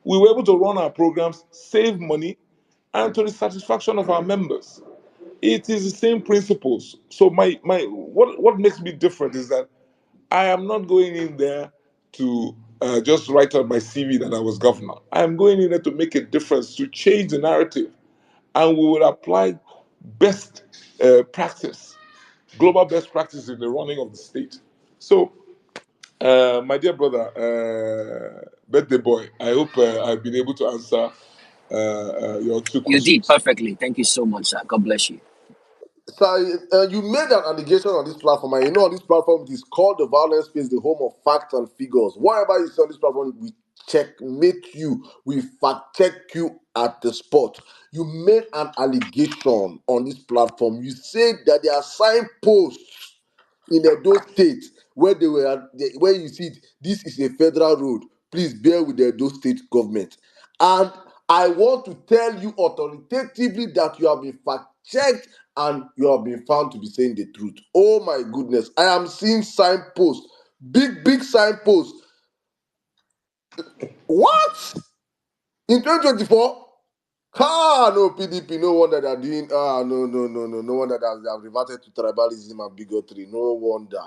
A: We were able to run our programs, save money, and to the satisfaction of our members. It is the same principles. So what makes me different is that I am not going in there to just write on my CV that I was governor. I am going in there to make a difference, to change the narrative, and we will apply best practice, global best practice in the running of the state. So, my dear brother, birthday boy, I hope I've been able to answer your two
K: You did
A: questions.
K: perfectly. Thank you so much, sir. God bless you.
C: So you made an allegation on this platform, and you know on this platform it is called the Violence Space, the home of facts and figures. Whatever you say on this platform, we checkmate you, we fact check you at the spot. You made an allegation on this platform. You said that there are signposts in Edo State where you see it, this is a federal road. Please bear with the Edo State government. And I want to tell you authoritatively that you have been fact checked and you have been found to be saying the truth. Oh my goodness. I am seeing signposts, big signposts. What? In 2024? No PDP, no wonder they're doing no wonder that they have reverted to tribalism and bigotry. No wonder.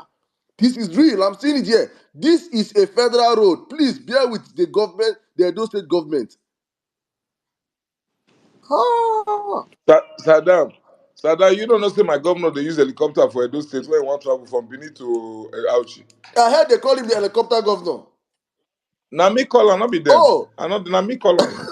C: This is real. I'm seeing it here. This is a federal road. Please bear with the government, the Edo State government. Ah.
A: Saddam, you don't know, say my governor, they use helicopter for Edo State when you want to travel from Benin to Auchi.
C: I heard they call him the helicopter governor.
A: Now me call her, not be them.
C: Oh.
A: I not now me call her.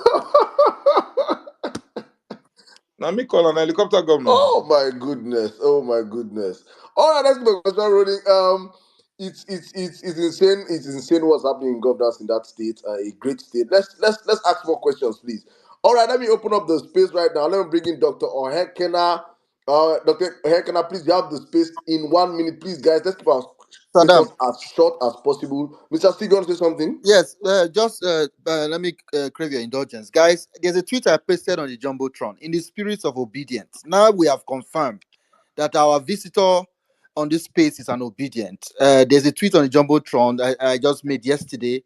A: Now me call her, helicopter governor.
C: Oh my goodness! Oh my goodness! All right, let's go. Question rolling. It's insane. It's insane what's happening in governance in that state. A great state. Let's ask more questions, please. All right, let me open up the space right now. Let me bring in Dr. Ohekena. Dr. Ohekena, please, you have the space in 1 minute, please, guys. Let's keep our
B: Saddam.
C: questions as short as possible. Mr. Steve, you want to say something?
B: Yes, just let me crave your indulgence. Guys, there's a tweet I posted on the Jumbotron in the spirit of obedience. Now we have confirmed that our visitor on this space is an obedient. There's a tweet on the Jumbotron I just made yesterday.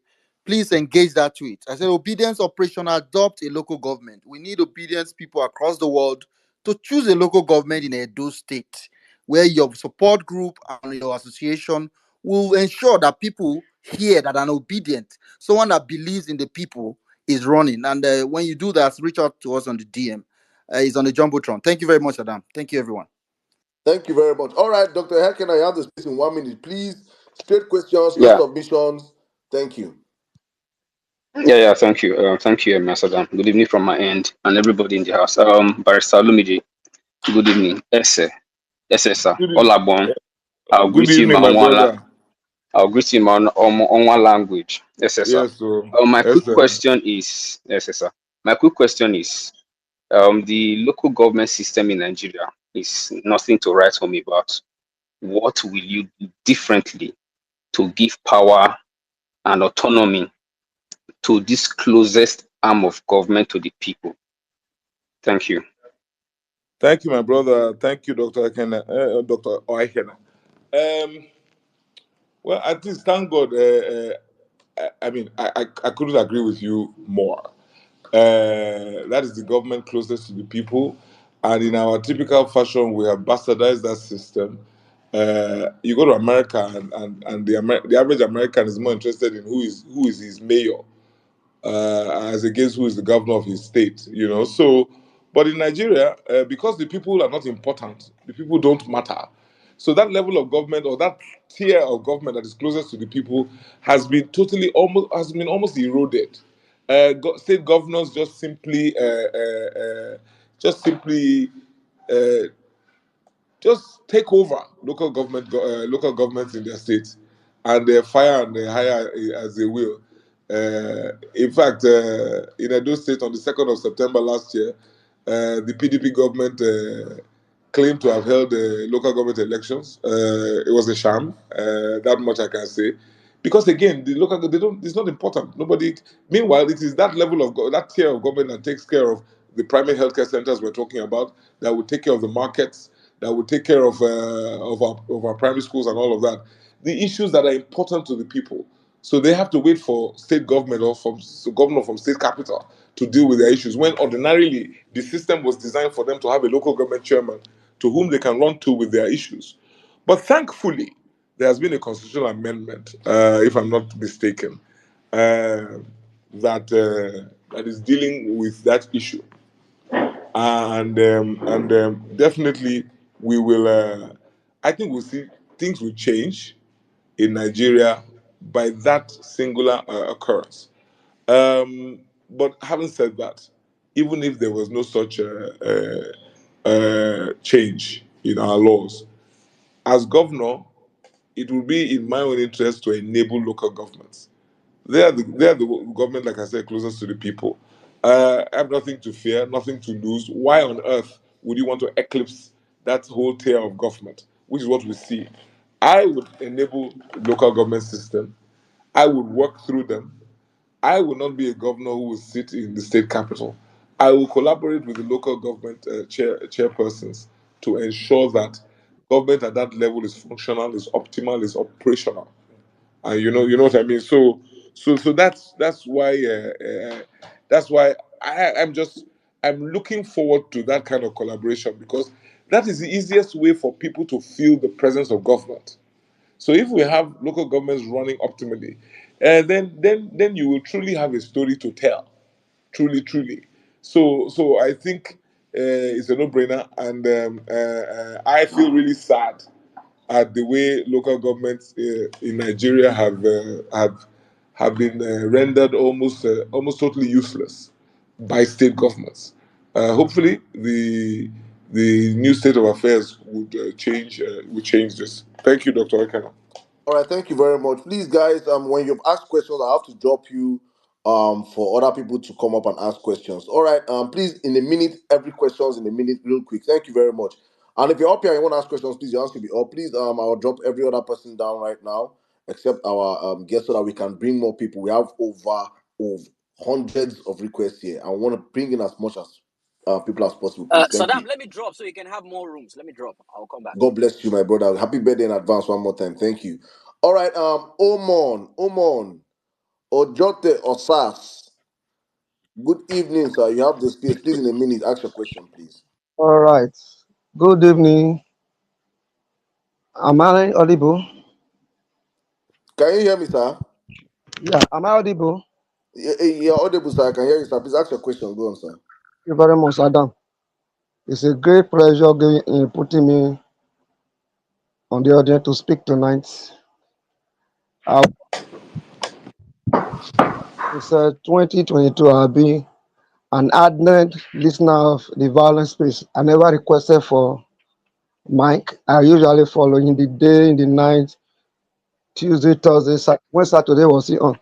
B: Please engage that tweet. I said, obedience operation, adopt a local government. We need obedience people across the world to choose a local government in Edo State, where your support group and your association will ensure that people hear that an obedient, someone that believes in the people, is running. And when you do that, reach out to us on the DM. It's on the Jumbotron. Thank you very much, Adam. Thank you, everyone.
C: Thank you very much. All right, Dr. Hekena, you have the space in 1 minute, please. Straight questions, no
L: Yeah,
C: submissions. Thank you.
L: yeah. Thank you, Ambassador. Good evening from my end and everybody in the house. Barrister Olumide, good evening. Sir.
A: Good,
L: Olabon. I'll
A: good
L: greet you in
A: evening,
L: my
A: my brother.
L: I'll greet you in my on one language. Sir.
A: Yes, so
L: My
A: yes,
L: quick
A: sir.
L: question is, sir. My quick question is, the local government system in Nigeria is nothing to write home about. What will you do differently to give power and autonomy to this closest arm of government to the people? Thank you.
A: Thank you, my brother. Thank you, Dr. Ekena, Dr. Oikena. Um, well, at least thank God. I mean, I couldn't agree with you more. That is the government closest to the people, and in our typical fashion, we have bastardized that system. You go to America, and the average American is more interested in who is his mayor, as against who is the governor of his state, So, but in Nigeria, because the people are not important, the people don't matter. So that level of government or that tier of government that is closest to the people has been almost eroded. State governors just simply uh, just take over local governments in their states, and they fire and they hire as they will. In fact, in Edo State on the 2nd of September last year, the PDP government claimed to have held local government elections. It was a sham. That much I can say, because again, the local they don't. It's not important. Nobody. Meanwhile, it is that level of that tier of government that takes care of the primary healthcare centers we're talking about, that will take care of the markets, that will take care of our primary schools and all of that. The issues that are important to the people. So they have to wait for state government or from governor from state capital to deal with their issues. When ordinarily the system was designed for them to have a local government chairman to whom they can run to with their issues. But thankfully, there has been a constitutional amendment, if I'm not mistaken, uh, that is dealing with that issue, and definitely we will. I think we'll see things will change in Nigeria by that singular occurrence. But having said that, even if there was no such change in our laws, as governor, it would be in my own interest to enable local governments. They are the government, like I said, closest to the people. I have nothing to fear, nothing to lose. Why on earth would you want to eclipse that whole tier of government, which is what we see? I would enable local government system. I would work through them. I will not be a governor who will sit in the state capital. I will collaborate with the local government chairpersons to ensure that government at that level is functional, is optimal, is operational, and you know what I mean. So that's why I'm looking forward to that kind of collaboration, because that is the easiest way for people to feel the presence of government. So if we have local governments running optimally, then you will truly have a story to tell, truly. So I think it's a no-brainer, and I feel really sad at the way local governments in Nigeria have been rendered almost totally useless by state governments. Hopefully, the new state of affairs would change this. Thank you, Dr. Ekena.
C: All right, thank you very much. Please, guys, when you've asked questions, I have to drop you for other people to come up and ask questions. All right, please, in a minute, every questions in a minute, real quick. Thank you very much. And if you're up here and you want to ask questions, please, your hands will be up. Please, I'll drop every other person down right now, except our guests, so that we can bring more people. We have over hundreds of requests here. I want to bring in as much as people as possible, please. Thank you.
K: Saddam, let me drop so you can have more rooms. Let me drop. I'll come back.
C: God bless you, my brother. Happy birthday in advance one more time. Thank you. All right, Omon, Ojote Osas. Good evening, sir. You have the space. Please, in a minute, ask your question, please.
M: All right. Good evening. Am I audible?
C: Can you hear me, sir?
M: Yeah, am I audible?
C: You're audible, sir. I can hear you, sir. Please ask your question. Go on, sir.
M: Thank you very much, Adam. It's a great pleasure putting me on the audience to speak tonight. I It's 2022. I've been an ardent listener of the violence space. I never requested for mic. I usually follow in the day, in the night, Tuesday, Thursday, when Saturday was it on.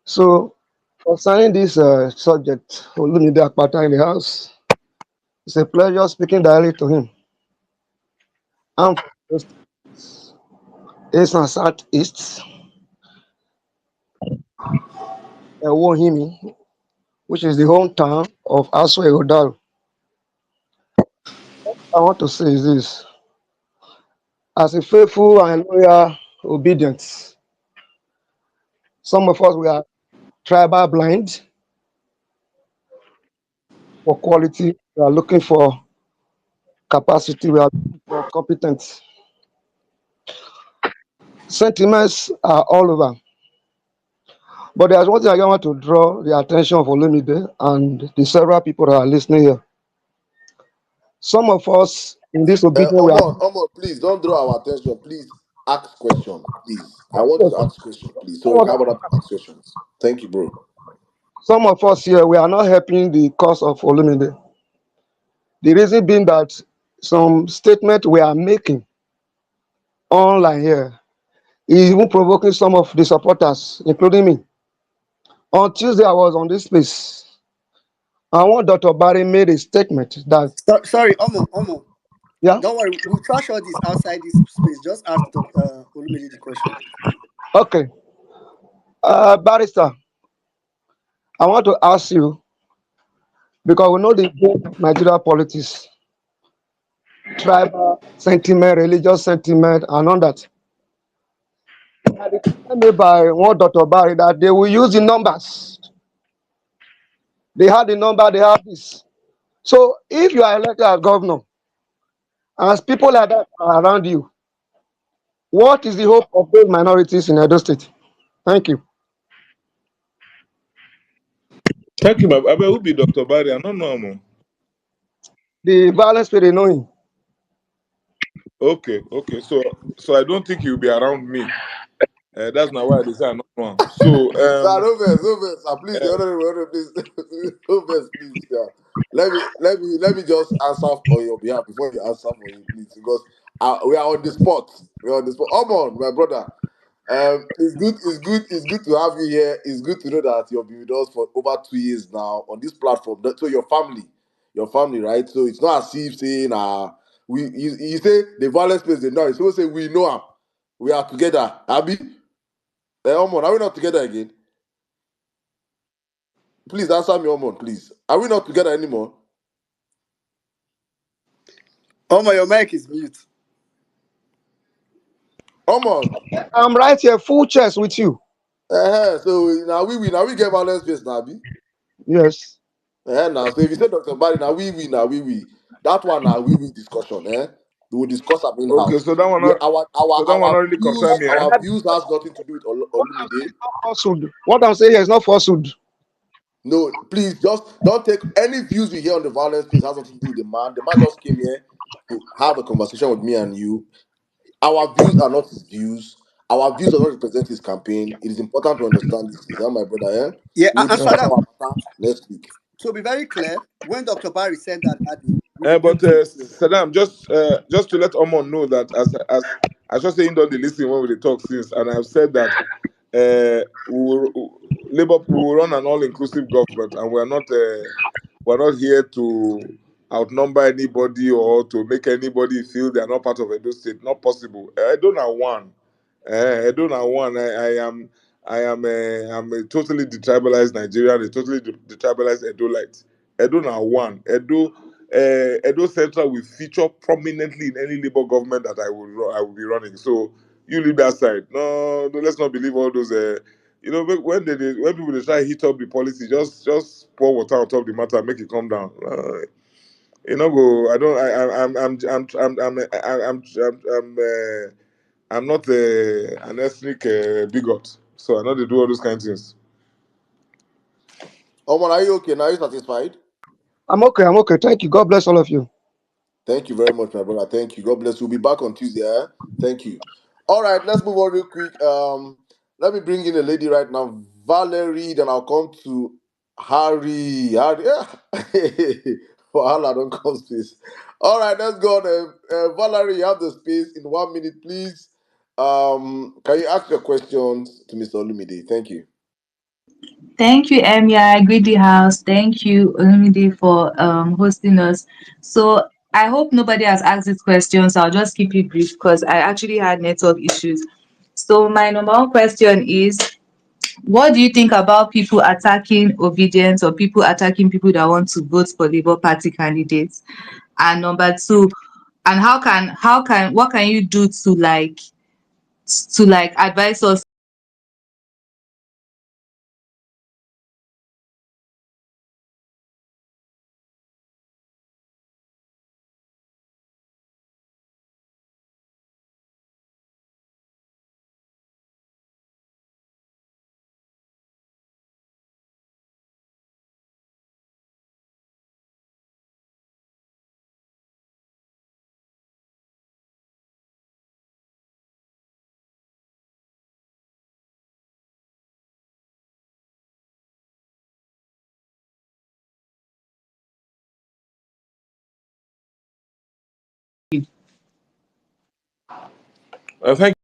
M: So concerning this subject, Olumide Akpata in the house, it's a pleasure speaking directly to him. I'm from the East and Southeast, Ewohimi, which is the hometown of Aswe Odal. I want to say is this: as a faithful and loyal obedient, some of us we are tribal blind for quality, we are looking for capacity, we are looking for competence. Sentiments are all over. But there's one thing I want to draw the attention of Olumide and the several people that are listening here. Some of us in this obedience, we are
C: Omon, please don't draw our attention. Please ask question, please. I want you to ask question, please, so we can have other people ask questions. Thank you, bro.
M: some of us here, we are not helping the cause of Olumide. The reason being that some statement we are making online here He's even provoking some of the supporters, including me. On Tuesday, I was on this place. I want Dr. Barry made a statement that,
E: Sorry, Omo.
M: yeah,
E: Don't worry, we'll trash all this outside this space. Just ask Olumide the question.
M: okay. Barrister, I want to ask you, because we know the game of Nigeria politics, tribal sentiment, religious sentiment, and all that. Made by one Dr. Barry that they will use the numbers. They have the number, they have this. So if you are elected as governor, as people like that are around you, what is the hope of those minorities in Edo State? Thank you.
A: Thank you, my. I mean, who be Dr. Barry? I don't know him.
M: The violence they know him.
A: Okay, okay. So I don't think you'll be around me. That's not why they say I don't know him. So
C: Sir, no verse. Please,
A: uh,
C: please, no verse, please. Yeah. Let me just answer on your behalf before you answer for you, please, because we are on the spot. We're on the spot. Come on, my brother. It's good to have you here. It's good to know that you've been with us for over 2 years now on this platform. So your family, right? So it's not as if saying you say the violence place they know. So say we know him. We are together. Abi, Omon, are we not together again? Please answer me, Omon, please. Are we not together anymore?
E: Omo, your mic is mute.
C: Omon.
M: I'm right here, full chest with you.
C: So now we get violence space now, Abi.
M: Yes.
C: Now, so if you say Dr. Barry, now we. That one now we discussion, eh? We will discuss am in
A: okay.
C: house.
A: So that one
C: We
A: not.
C: our
A: So
C: our
A: that one
C: our
A: not really concern
C: views
A: me. Eh?
C: our views has nothing to do with Olumide.
M: Falsehood. What I'm saying here is not falsehood.
C: No, please just don't take any views we hear on the violence space has nothing to do with the man. The man just came here to have a conversation with me and you. Our views are not his views. Our views do not represent his campaign. It is important to understand this, is that my brother? Eh?
E: Yeah,
C: We will
E: and
C: discuss
E: Sadam,
C: our matter next week.
E: to be very clear, when Dr. Barry said that day, we rebuked
A: But
E: him.
A: Saddam, just to let Omon know that as I just saying don't listen when we talk since, and I've said that Labour we will run an all-inclusive government, and we're not here to outnumber anybody or to make anybody feel they are not part of Edo State. Not possible. Edo na one. Edo na one. I'm a totally detribalized Nigerian, a totally detribalized Edolite. Edo na one. Edo Central will feature prominently in any Labour government that I will be running. So you leave that side. No, let's not believe all those. When people they try hit up the policy, just pour water on top of the matter, make it come down. Go. I don't. I'm not an ethnic bigot, so I know they do all those kind of things.
C: Omar, are you okay? Now, are you satisfied?
M: I'm okay. I'm okay. Thank you. God bless all of you.
C: Thank you very much, my brother. Thank you. God bless you. We'll be back on Tuesday. Eh? Thank you. All right, let's move on real quick. Let me bring in a lady right now, Valerie. Then I'll come to Harry. Harry, yeah. Wahala don't come space. All right, let's go on. Valerie, you have the space in 1 minute, please. Can you ask your questions to Mr. Olumide? Thank you.
N: Thank you, Emia, Greedy House. Thank you, Olumide, for hosting us. So I hope nobody has asked this question, so I'll just keep it brief because I actually had network issues. So my number one question is, what do you think about people attacking obedience or people attacking people that want to vote for Labour Party candidates? And number two, and what can you do to advise us
A: Thank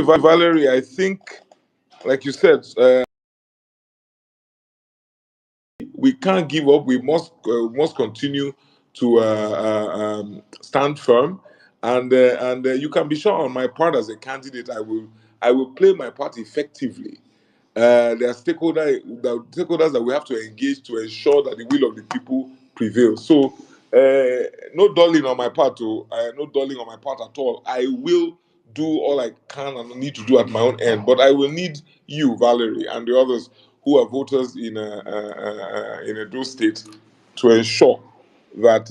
A: Valerie, I think, like you said, we can't give up. We must continue to stand firm, and you can be sure on my part as a candidate, I will play my part effectively. There are stakeholders that we have to engage to ensure that the will of the people prevails. So, no dulling on my part, no dulling on my part at all. I will do all I can and need to do at my own end, but I will need you, Valerie, and the others who are voters in Edo State to ensure that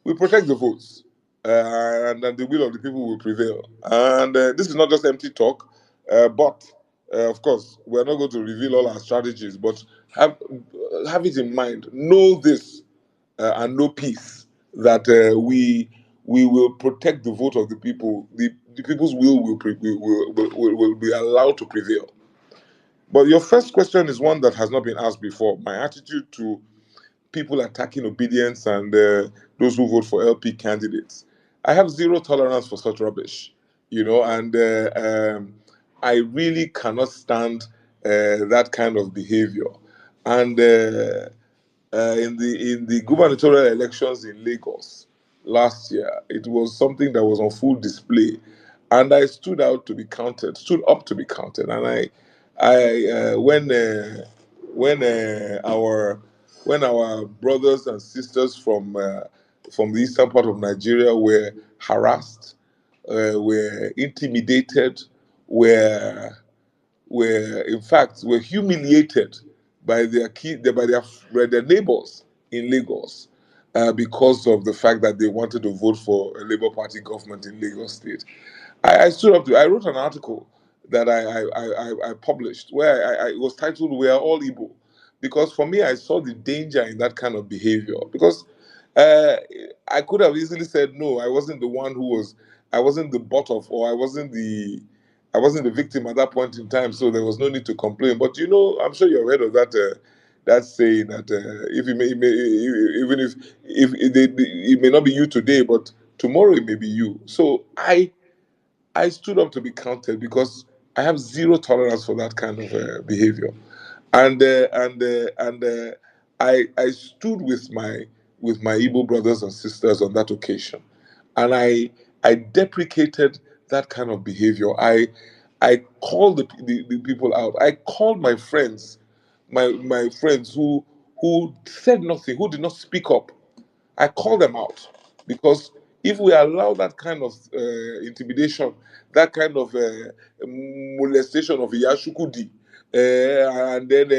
A: we protect the votes and that the will of the people will prevail. And this is not just empty talk, but of course, we're not going to reveal all our strategies, but have it in mind. Know this and know peace that we will protect the vote of the people. The people's will will be allowed to prevail. But your first question is one that has not been asked before. My attitude to people attacking obedience and those who vote for LP candidates. I have zero tolerance for such rubbish, and I really cannot stand that kind of behavior. And in the gubernatorial elections in Lagos last year, it was something that was on full display, and I stood up to be counted, and when our brothers and sisters from the eastern part of Nigeria were harassed, were intimidated, were in fact were humiliated by their neighbors in Lagos because of the fact that they wanted to vote for a Labour Party government in Lagos State. I stood up to. I wrote an article that I published where it was titled "We Are All Igbo," because for me I saw the danger in that kind of behavior. Because uh, I could have easily said no, I wasn't the one who was. I wasn't the butt of, or I wasn't the victim at that point in time, so there was no need to complain. But I'm sure you've heard of that saying that if even if it may not be you today, but tomorrow it may be you. So I stood up to be counted because I have zero tolerance for that kind of behavior, and I stood with my Igbo brothers and sisters on that occasion, and I deprecated that kind of behavior. I called the people out. I called my friends, my friends who said nothing, who did not speak up. I call them out because if we allow that kind of intimidation, that kind of molestation of Iyashukudi, and then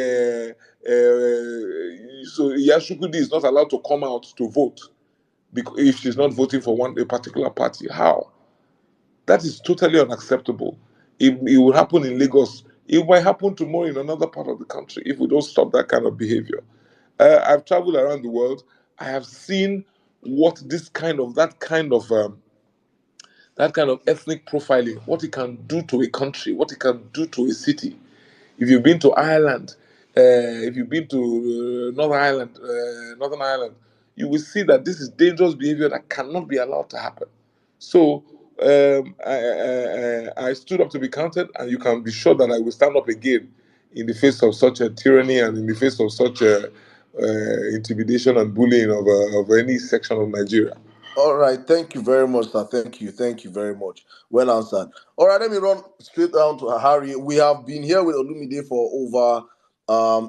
A: so Iyashukudi is not allowed to come out to vote because if she's not voting for a particular party, how? That is totally unacceptable. It will happen in Lagos. It might happen tomorrow in another part of the country if we don't stop that kind of behavior. I've traveled around the world. I have seen what that kind of ethnic profiling, what it can do to a country, what it can do to a city. If you've been to Ireland, if you've been to Northern Ireland, you will see that this is dangerous behavior that cannot be allowed to happen. So I stood up to be counted, and you can be sure that I will stand up again in the face of such a tyranny and in the face of such a intimidation and bullying of any section of Nigeria.
C: All right, thank you very much, sir. Thank you very much. Well answered. All right, let me run straight down to Harry. We have been here with Olumide for over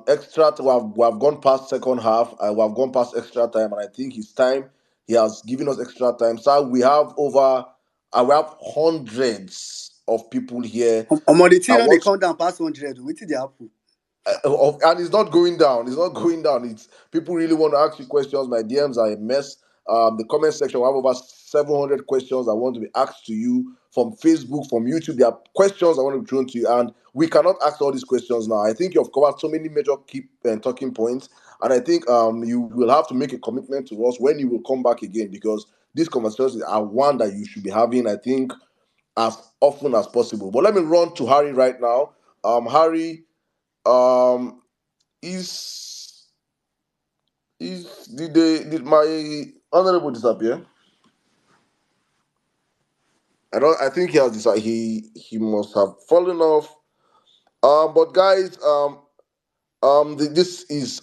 C: extra. We have gone past second half, and we have gone past extra time, and I think it's time. He has given us extra time. So we have hundreds of people here.
E: The
C: I
E: thing they
C: want
E: count down past 100. Wait till they happen.
C: and it's not going down. It's not going down. It's people really want to ask you questions. My DMs are a mess. The comment section, we have over 700 questions that want to be asked to you from Facebook, from YouTube. There are questions I want to be thrown to you, and we cannot ask all these questions now. I think you've covered so many major key talking points, and I think you will have to make a commitment to us when you will come back again, because these conversations are one that you should be having, I think, as often as possible. But let me run to Harry right now. Harry, um, is did my honorable disappear? I don't. I think he has decided he must have fallen off. But guys, this is